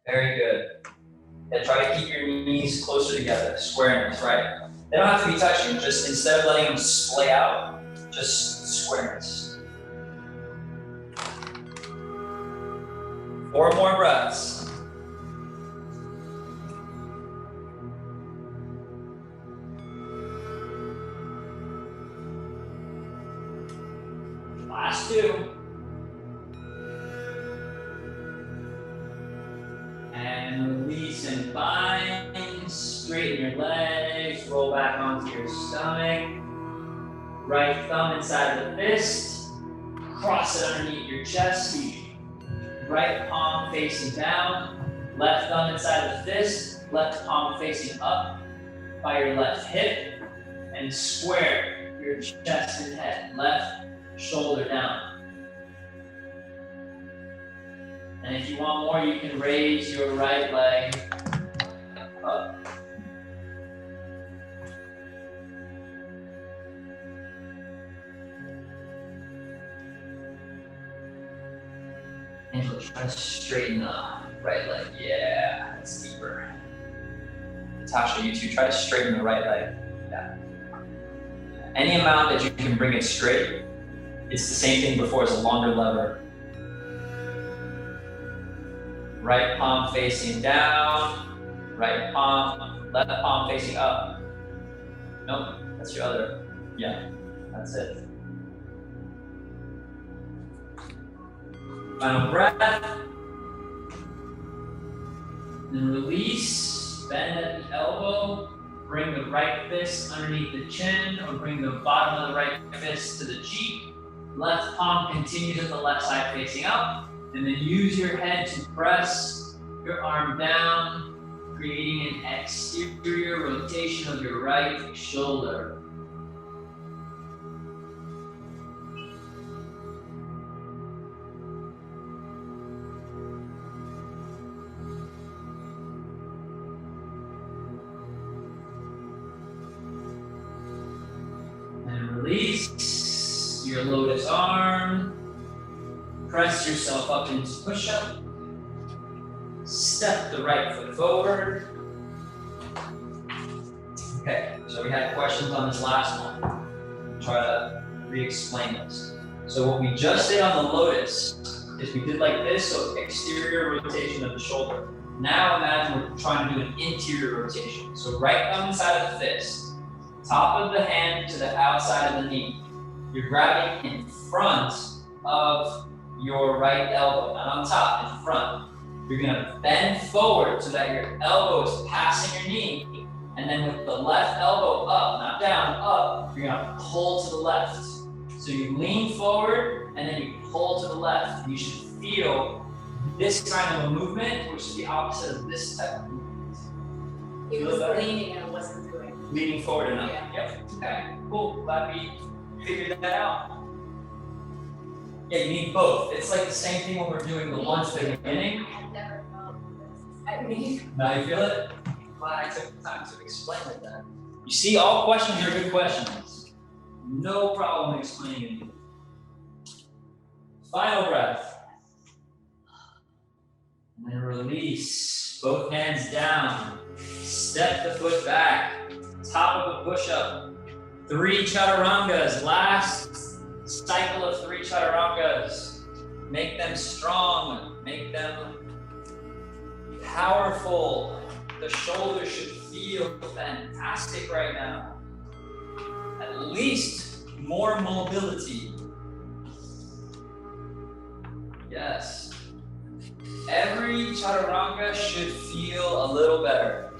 Very good. And try to keep your knees closer together. Squareness, right? They don't have to be touching. Just instead of letting them splay out, just squareness. 4 more breaths. Last 2. And release and bind. Straighten your legs. Roll back onto your stomach. Right thumb inside of the fist. Cross it underneath your chest. Right palm facing down, left thumb inside of the fist, left palm facing up by your left hip, and square your chest and head, left shoulder down. And if you want more, you can raise your right leg up. And try to straighten the right leg. Yeah, that's deeper. Natasha, you too, try to straighten the right leg. Yeah. Any amount that you can bring it straight, it's the same thing before, it's a longer lever. Right palm facing down, right palm, left palm facing up. Nope, that's your other. Yeah, that's it. Final breath. And release. Bend at the elbow. bring the right fist underneath the chin or bring the bottom of the right fist to the cheek. Left palm continues at the left side facing up. And then use your head to press your arm down, creating an exterior rotation of your right shoulder. And release your lotus arm. Press yourself up into push-up. Step the right foot forward. Okay, so we had questions on this last one. Try to re-explain this. So what we just did on the lotus is we did like this, so exterior rotation of the shoulder. Now imagine we're trying to do an interior rotation. So right thumb inside of the fist, top of the hand to the outside of the knee. You're grabbing in front of your right elbow, not on top, in front. You're gonna bend forward so that your elbow is passing your knee, and then with the left elbow up, not down, up, you're gonna pull to the left. So you lean forward, and then you pull to the left. You should feel this kind of a movement, which is the opposite of this type of movement. It was leaning and it wasn't doing. Leaning forward enough. Yeah. Yep. Okay, cool. Glad we figured that out. Yeah, you need both. It's like the same thing when we're doing the lunge at the beginning. I've never felt this. I mean, Now you feel it? Glad I took the time to explain like that. You see, all questions are good questions. No problem explaining anything. Final breath. And then release. Both hands down. Step the foot back. Top of a push-up. 3 Chaturangas. Last cycle of 3 Chaturangas. Make them strong. Make them powerful. The shoulders should feel fantastic right now. At least more mobility. Yes. Every Chaturanga should feel a little better.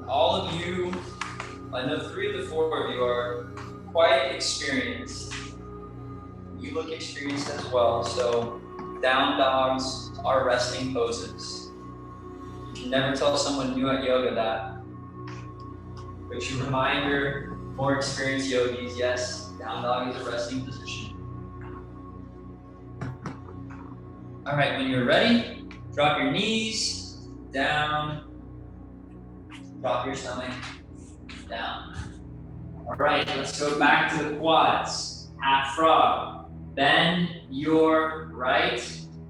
All of you, I know 3 of the 4 of you are quite experienced. You look experienced as well, so down dogs are resting poses. You can never tell someone new at yoga that. But you remind your more experienced yogis, yes, down dog is a resting position. All right, when you're ready, drop your knees down, drop your stomach down. All right, let's go back to the quads. Half frog. Bend your right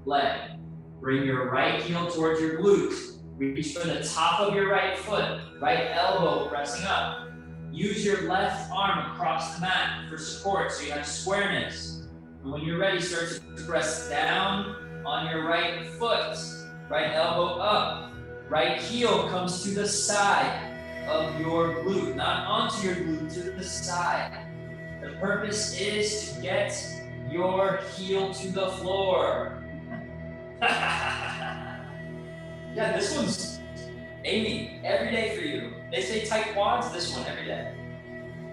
leg. Bring your right heel towards your glute. Reach for the top of your right foot, right elbow pressing up. Use your left arm across the mat for support so you have squareness. And when you're ready, start to press down on your right foot, right elbow up. Right heel comes to the side of your glute, not onto your glute, to the side. The purpose is to get your heel to the floor. Yeah, this one's Amy, every day for you. They say tight quads, this one every day.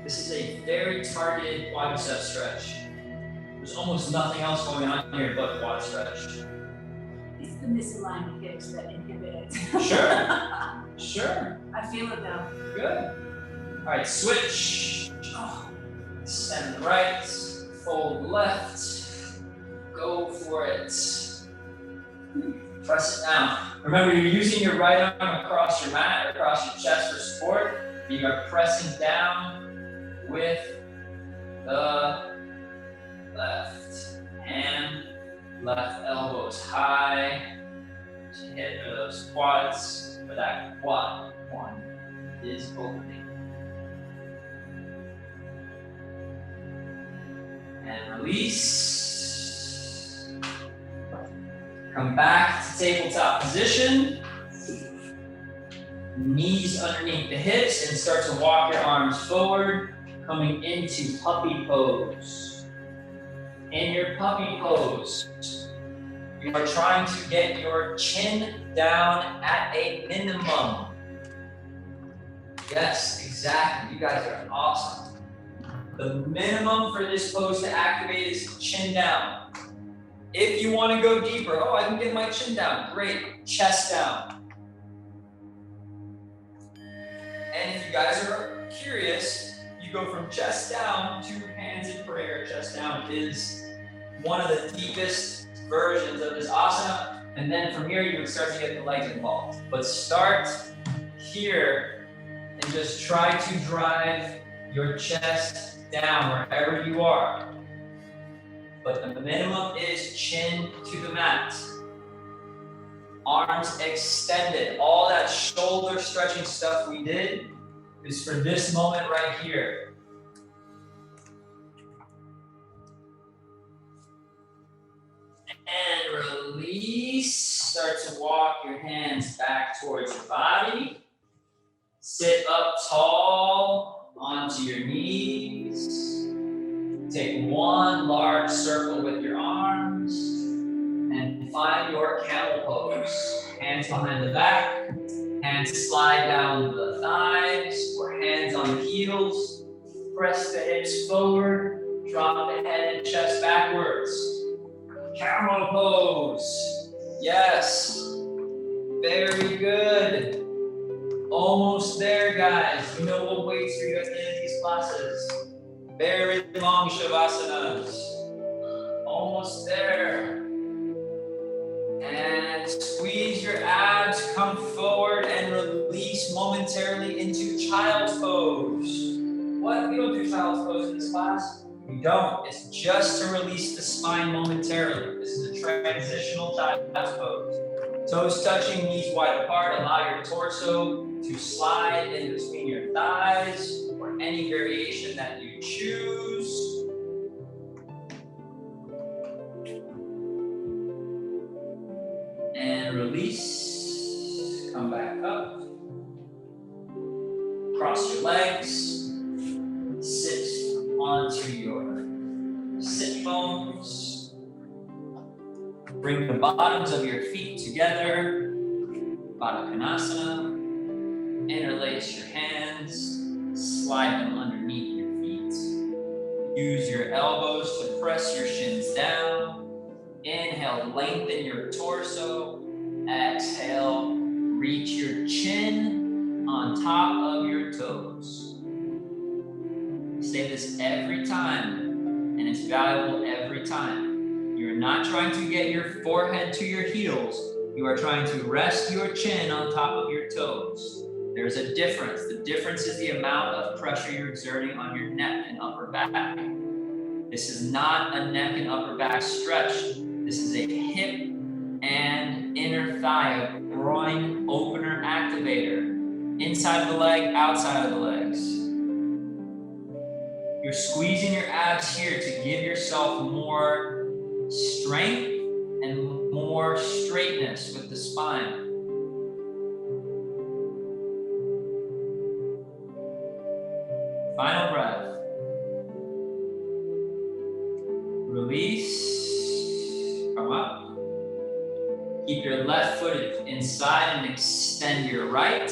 This is a very targeted quadricep stretch. There's almost nothing else going on here but quad stretch. it's the misaligned hips that inhibit it. Sure, sure, I feel it though. good. All right, switch. Send right, fold left, go for it. Press it down. Remember, you're using your right arm across your mat, across your chest for support. You are pressing down with the left hand, left elbows high to hit those quads, for that quad one is opening. And release. Come back to tabletop position. Knees underneath the hips and start to walk your arms forward, coming into puppy pose. In your puppy pose, you're You are trying to get your chin down at a minimum. Yes, exactly. You guys are awesome. The minimum for this pose to activate is chin down. If you want to go deeper, oh, I can get my chin down. Great. Chest down. And if you guys are curious, you go from chest down to hands in prayer. Chest down is one of the deepest versions of this asana. And then from here, you would start to get the legs involved. But start here and just try to drive your chest down wherever you are. But the minimum is chin to the mat. Arms extended. All that shoulder stretching stuff we did is for this moment right here. And release. Start to walk your hands back towards your body. Sit up tall onto your knees. Take one large circle with your arms and find your camel pose. Hands behind the back, hands slide down the thighs or hands on the heels. Press the hips forward, drop the head and chest backwards. Camel pose. Yes. Very good. Almost there, guys. You know what waits for you at the end of these classes. Very long Shavasanas. Almost there. And squeeze your abs, come forward and release momentarily into child's pose. What? We don't do child's pose in this class. We don't. It's just to release the spine momentarily. This is a transitional child's pose. Toes touching, knees wide apart. Allow your torso to slide in between your thighs or any variation that you choose. And release. Come back up. Cross your legs. Sit onto your sit bones. Bring the bottoms of your feet together. Baddha Konasana. Interlace your hands. Slide them underneath your feet. Use your elbows to press your shins down. Inhale, lengthen your torso. Exhale, reach your chin on top of your toes. Say this every time, and it's valuable every time. You're not trying to get your forehead to your heels. You are trying to rest your chin on top of your toes. There's a difference. The difference is the amount of pressure you're exerting on your neck and upper back. This is not a neck and upper back stretch. This is a hip and inner thigh, a groin opener activator. Inside of the leg, outside of the legs. You're squeezing your abs here to give yourself more strength and more straightness with the spine. Final breath. Release. Come up. Keep your left foot inside and extend your right.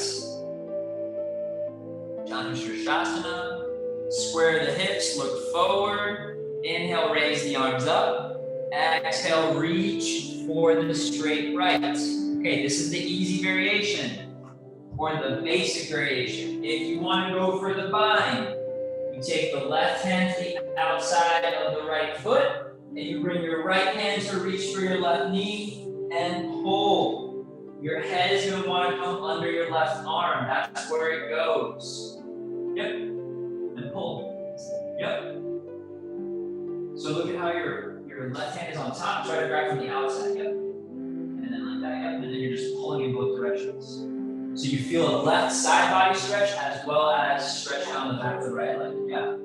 Shavasana. Square the hips, look forward. Inhale, raise the arms up. Exhale, reach for the straight right. Okay, this is the easy variation or the basic variation. If you want to go for the bind, you take the left hand to the outside of the right foot, and you bring your right hand to reach for your left knee and pull. Your head is going to want to come under your left arm. That's where it goes. Yep. And pull. Yep. So look at how your left hand is on top. Try to grab from the outside. Yep. And then like that. Yep. And then you're just pulling in both directions. So you feel a left side body stretch as well as stretch down the back of the right leg. Yeah.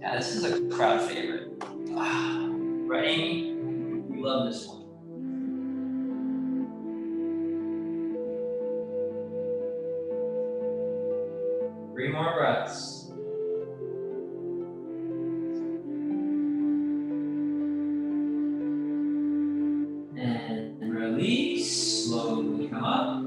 Yeah, this is a crowd favorite. Right, Amy? We love this one. Three more breaths. And slowly come up.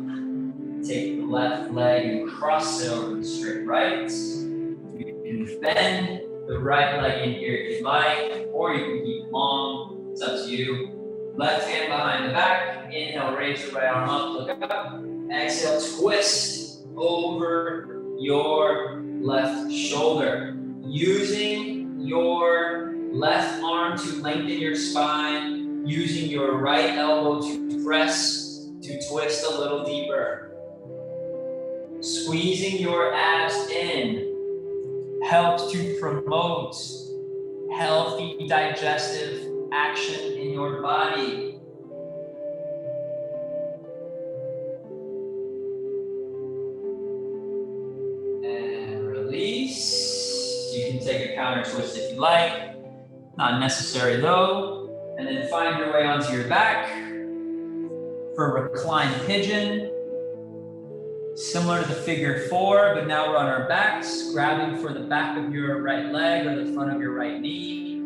Take the left leg and cross it over the straight right. You can bend the right leg in here if you like, or you can keep it long. It's up to you. Left hand behind the back. Inhale, raise the right arm up, look up. Exhale, twist over your left shoulder. Using your left arm to lengthen your spine, using your right elbow to press, to twist a little deeper. Squeezing your abs in helps to promote healthy digestive action in your body. And release. You can take a counter twist if you like. Not necessary though. And then find your way onto your back for recline pigeon. Similar to the figure 4, but now we're on our backs, grabbing for the back of your right leg or the front of your right knee.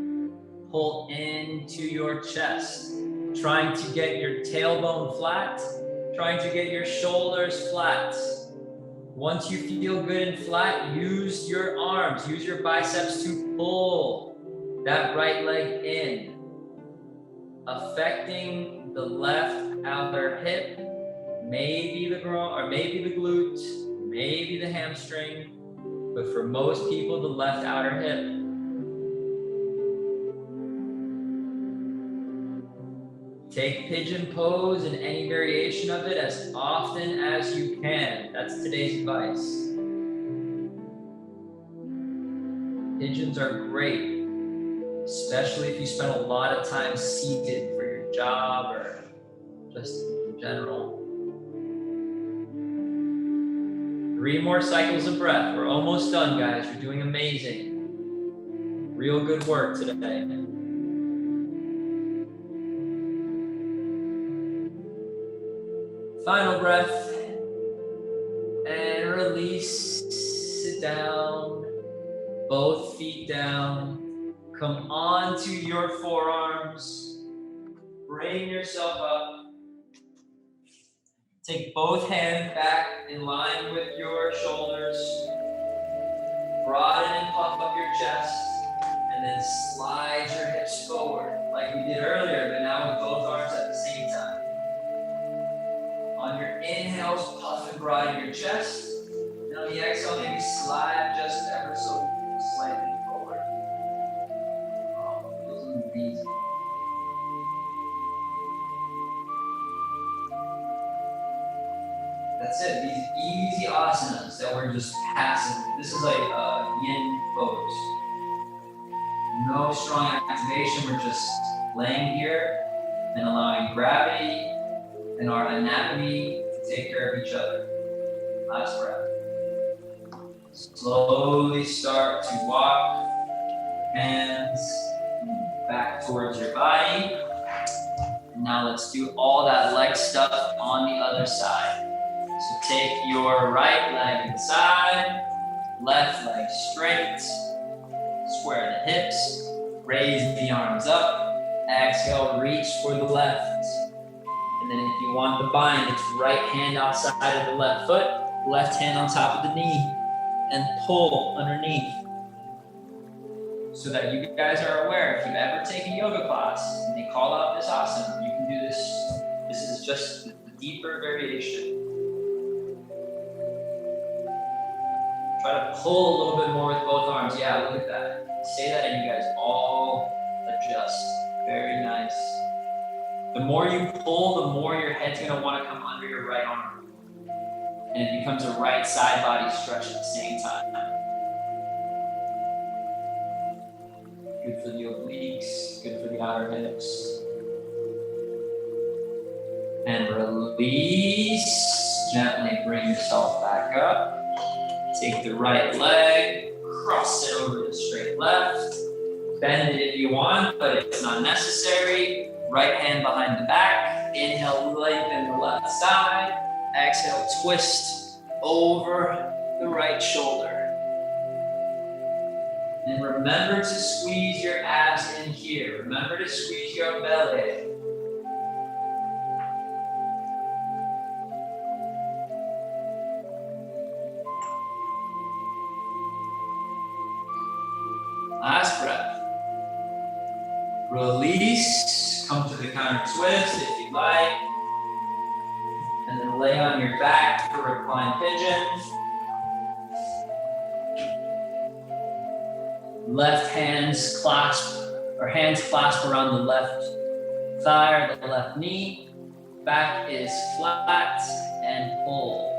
Pull into your chest, trying to get your tailbone flat, trying to get your shoulders flat. Once you feel good and flat, use your arms, use your biceps to pull that right leg in, affecting the left outer hip. Maybe the groin, or maybe the glute, maybe the hamstring, but for most people, the left outer hip. Take pigeon pose and any variation of it as often as you can. That's today's advice. Pigeons are great, especially if you spend a lot of time seated for your job or just in general. 3 more cycles of breath. We're almost done, guys. You're doing amazing. Real good work today. Final breath. And release. Sit down. Both feet down. Come onto your forearms. Bring yourself up. Take both hands back in line with your shoulders. Broaden and puff up your chest. And then slide your hips forward like we did earlier, but now with both arms at the same time. On your inhales, puff and broaden your chest. And on the exhale, maybe slide just ever so slightly forward. Oh, feels amazing. That's it, these easy asanas that we're just passing. This is like a yin pose. No strong activation, we're just laying here and allowing gravity and our anatomy to take care of each other. Last breath. Slowly start to walk hands back towards your body. And now let's do all that leg stuff on the other side. So take your right leg inside, left leg straight, square the hips, raise the arms up, exhale, reach for the left. And then if you want the bind, it's right hand outside of the left foot, left hand on top of the knee, and pull underneath. So that you guys are aware, if you've ever taken yoga class and they call out this asana, you can do this. This is just the deeper variation. Try to pull a little bit more with both arms. Yeah, look at that. Say that and you guys all adjust. Very nice. The more you pull, the more your head's gonna wanna come under your right arm. And it becomes a right side body stretch at the same time. Good for the obliques, good for the outer hips. And release. Gently bring yourself back up. Take the right leg, cross it over to straight left. Bend it if you want, but it's not necessary. Right hand behind the back. Inhale, lengthen the left side. Exhale, twist over the right shoulder. And remember to squeeze your abs in here. Remember to squeeze your belly. release. Come to the counter twist if you like. And then lay on your back for recline pigeon. Left hands clasp around the left thigh or the left knee. Back is flat and full.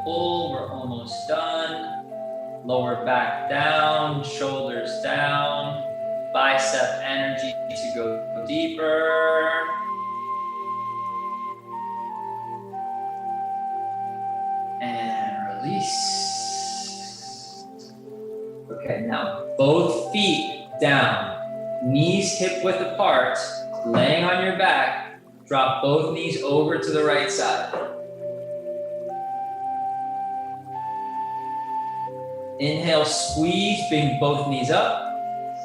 Pull. We're almost done. Lower back down, shoulders down. Bicep energy to go deeper. And release. Okay, now both feet down. Knees hip width apart. Laying on your back. Drop both knees over to the right side. Inhale, squeeze, bring both knees up.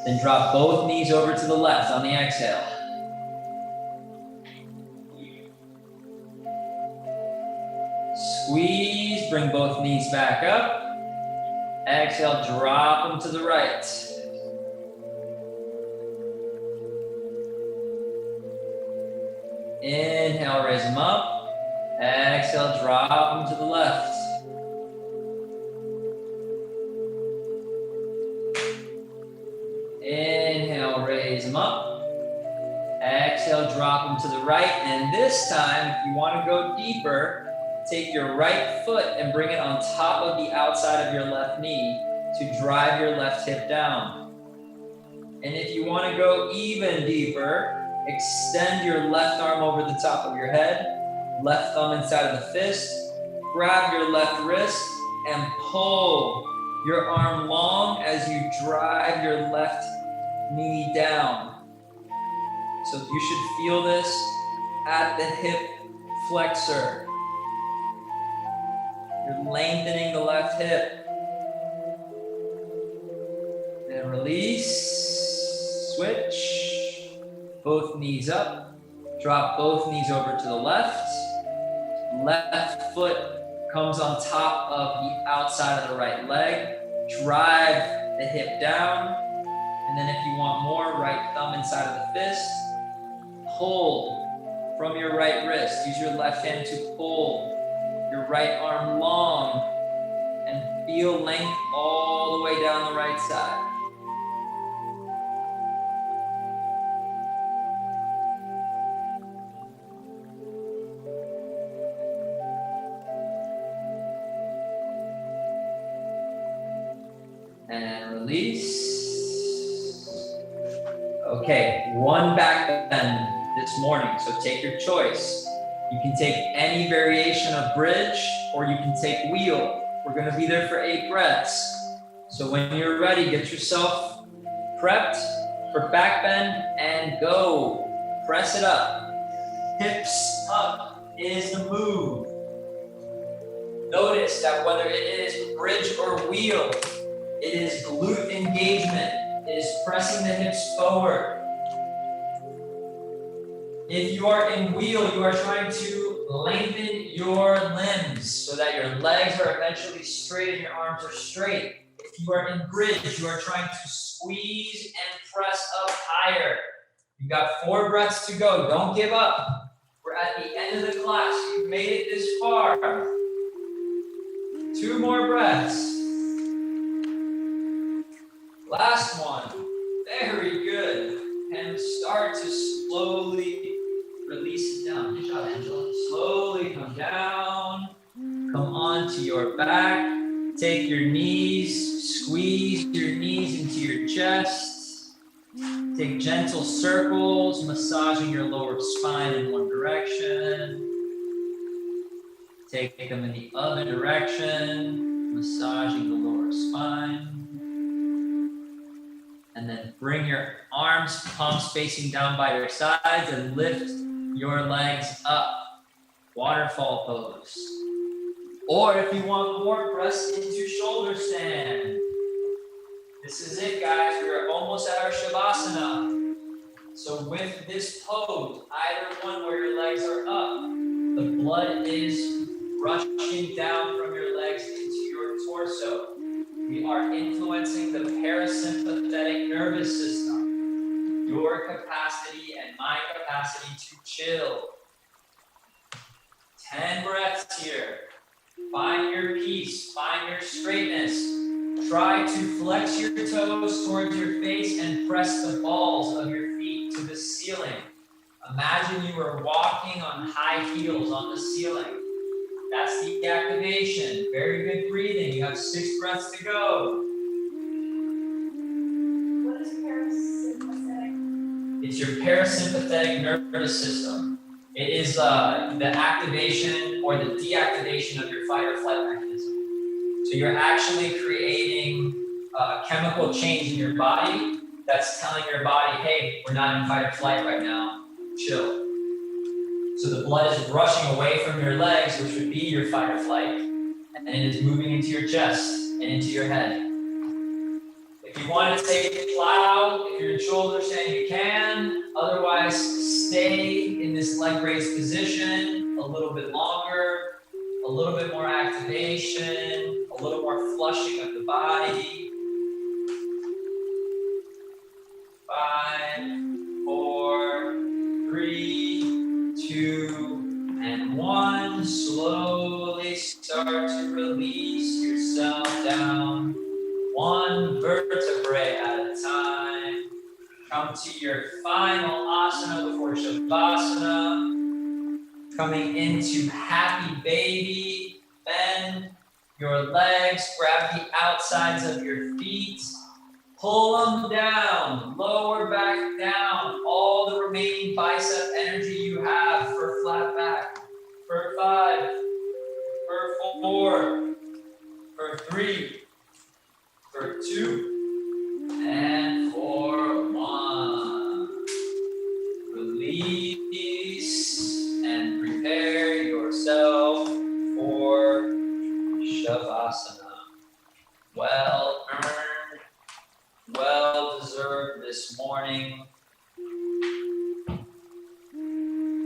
Then drop both knees over to the left on the exhale. Squeeze, bring both knees back up. Exhale, drop them to the right. Inhale, raise them up. Exhale, drop them to the left. Inhale, raise them up. Exhale, drop them to the right. And this time, if you want to go deeper, take your right foot and bring it on top of the outside of your left knee to drive your left hip down. And if you want to go even deeper, extend your left arm over the top of your head, left thumb inside of the fist, grab your left wrist and pull your arm long as you drive your left knee down. So you should feel this at the hip flexor. You're lengthening the left hip. And release, switch, both knees up, drop both knees over to the left. Left foot comes on top of the outside of the right leg. Drive the hip down. And then if you want more, right thumb inside of the fist. Pull from your right wrist. Use your left hand to pull your right arm long and feel length all the way down the right side. And release. Okay, one back bend this morning, so take your choice. You can take any variation of bridge or you can take wheel. We're gonna be there for 8 breaths. So when you're ready, get yourself prepped for back bend and go. Press it up. Hips up is the move. Notice that whether it is bridge or wheel, it is glute engagement. It is pressing the hips forward. If you are in wheel, you are trying to lengthen your limbs so that your legs are eventually straight and your arms are straight. If you are in bridge, you are trying to squeeze and press up higher. You've got 4 breaths to go. Don't give up. We're at the end of the class. You've made it this far. 2 more breaths. Last one. Very good. And start to slowly release it down. Good job, Angela. Slowly come down. Come onto your back. Take your knees. Squeeze your knees into your chest. Take gentle circles, massaging your lower spine in one direction. Take them in the other direction, massaging the lower spine. And then bring your arms, palms facing down by your sides and lift your legs up. Waterfall pose. Or if you want more, press into shoulder stand. This is it, guys. We're almost at our Shavasana. So with this pose, either one where your legs are up, the blood is rushing down from your legs into your torso. We are influencing the parasympathetic nervous system, your capacity and my capacity to chill. 10 breaths here. Find your peace, find your straightness. Try to flex your toes towards your face and press the balls of your feet to the ceiling. Imagine you are walking on high heels on the ceiling. That's the activation. Very good breathing. You have 6 breaths to go. What is parasympathetic? It's your parasympathetic nervous system. It is the activation or the deactivation of your fight or flight mechanism. So you're actually creating a chemical change in your body that's telling your body, hey, we're not in fight or flight right now, chill. So the blood is rushing away from your legs, which would be your fight or flight, and it is moving into your chest and into your head. If you want to take the plow, if you're in shoulder stand, you can. Otherwise, stay in this leg raised position a little bit longer, a little bit more activation, a little more flushing of the body. 5, 4, 3, 2, and 1. Slowly start to release yourself down, 1 vertebrae at a time. Come to your final asana before Shavasana. Coming into happy baby. Bend your legs, grab the outsides of your feet. Pull them down, lower back down, all the remaining bicep energy you have for flat back. For 5, for 4, for 3, for 2, and for 1. Release and prepare yourself for Shavasana. Well earned, well deserved this morning.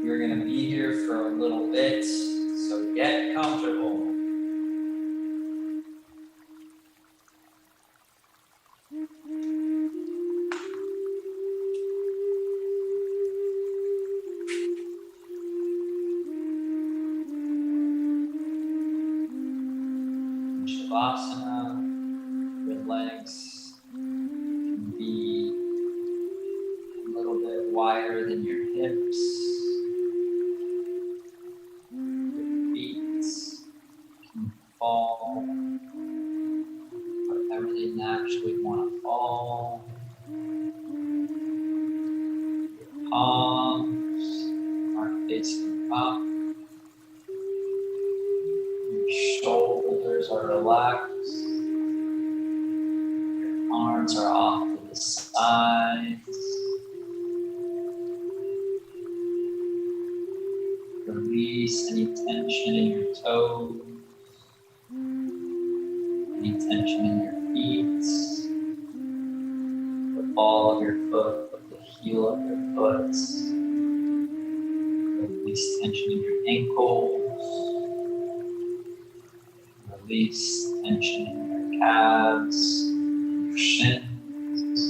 We're going to be here for a little bit, so get comfortable. Shavasana, your legs can be a little bit wider than your hips. Your feet can fall wherever they naturally want to fall. Your palms are facing up. Your shoulders are relaxed. Your arms are off to the sides. Release any tension in your toes, any tension in your feet, the ball of your foot, the heel of your foot. Release tension in your ankles. Release tension in your calves, your shins.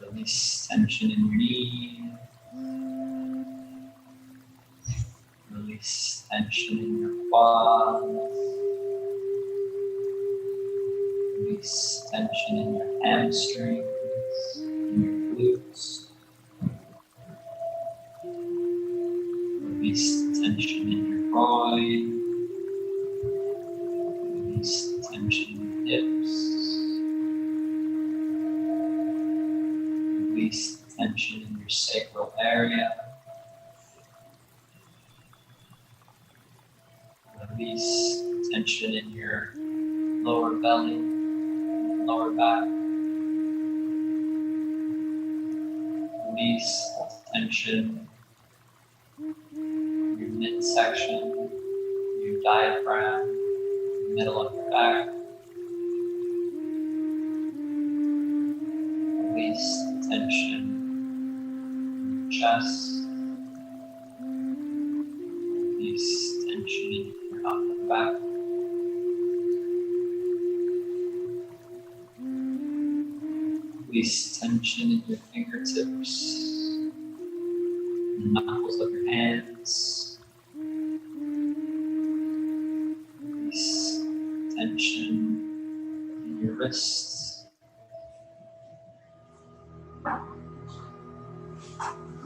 Release tension in your knees. Release tension in your quads. Release tension in your hamstrings, in your glutes. Release tension in your groin. Release tension in your hips. Release tension in your sacral area. Release tension in your lower belly, lower back. Release tension in your midsection, your diaphragm, the middle of your back. Release the tension in your chest. Release tension in your upper back. Release tension in your fingertips, the knuckles of your hands. Release tension in your wrists.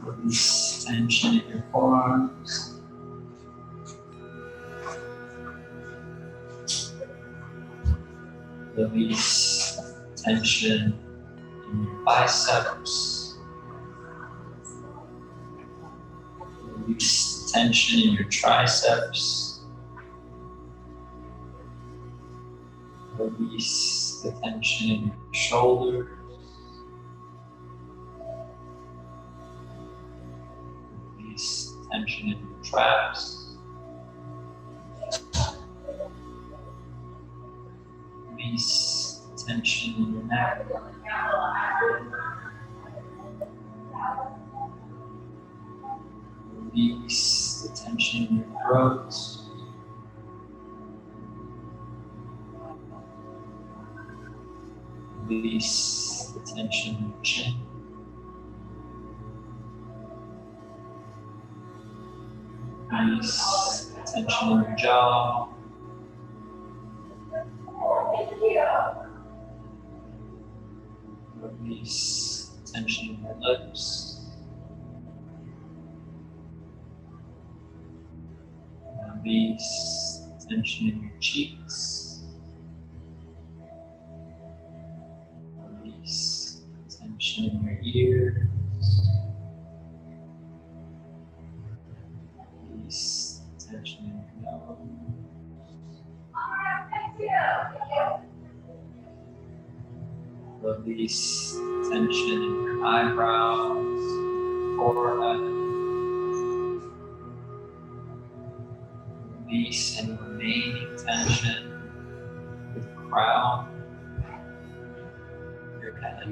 Release tension in your forearms. Release tension in your biceps. Release tension in your triceps. Release the tension in your shoulders. Release tension in your traps. Release tension in your neck. Release the tension in your throat. Release the tension in your chin. Release the tension in your jaw. Release the tension in your lips. Release the tension in your cheeks. Release the tension in your ears. Release the tension in your nose. Release tension in your eyebrows, forehead. Release any remaining tension with the crown of your head.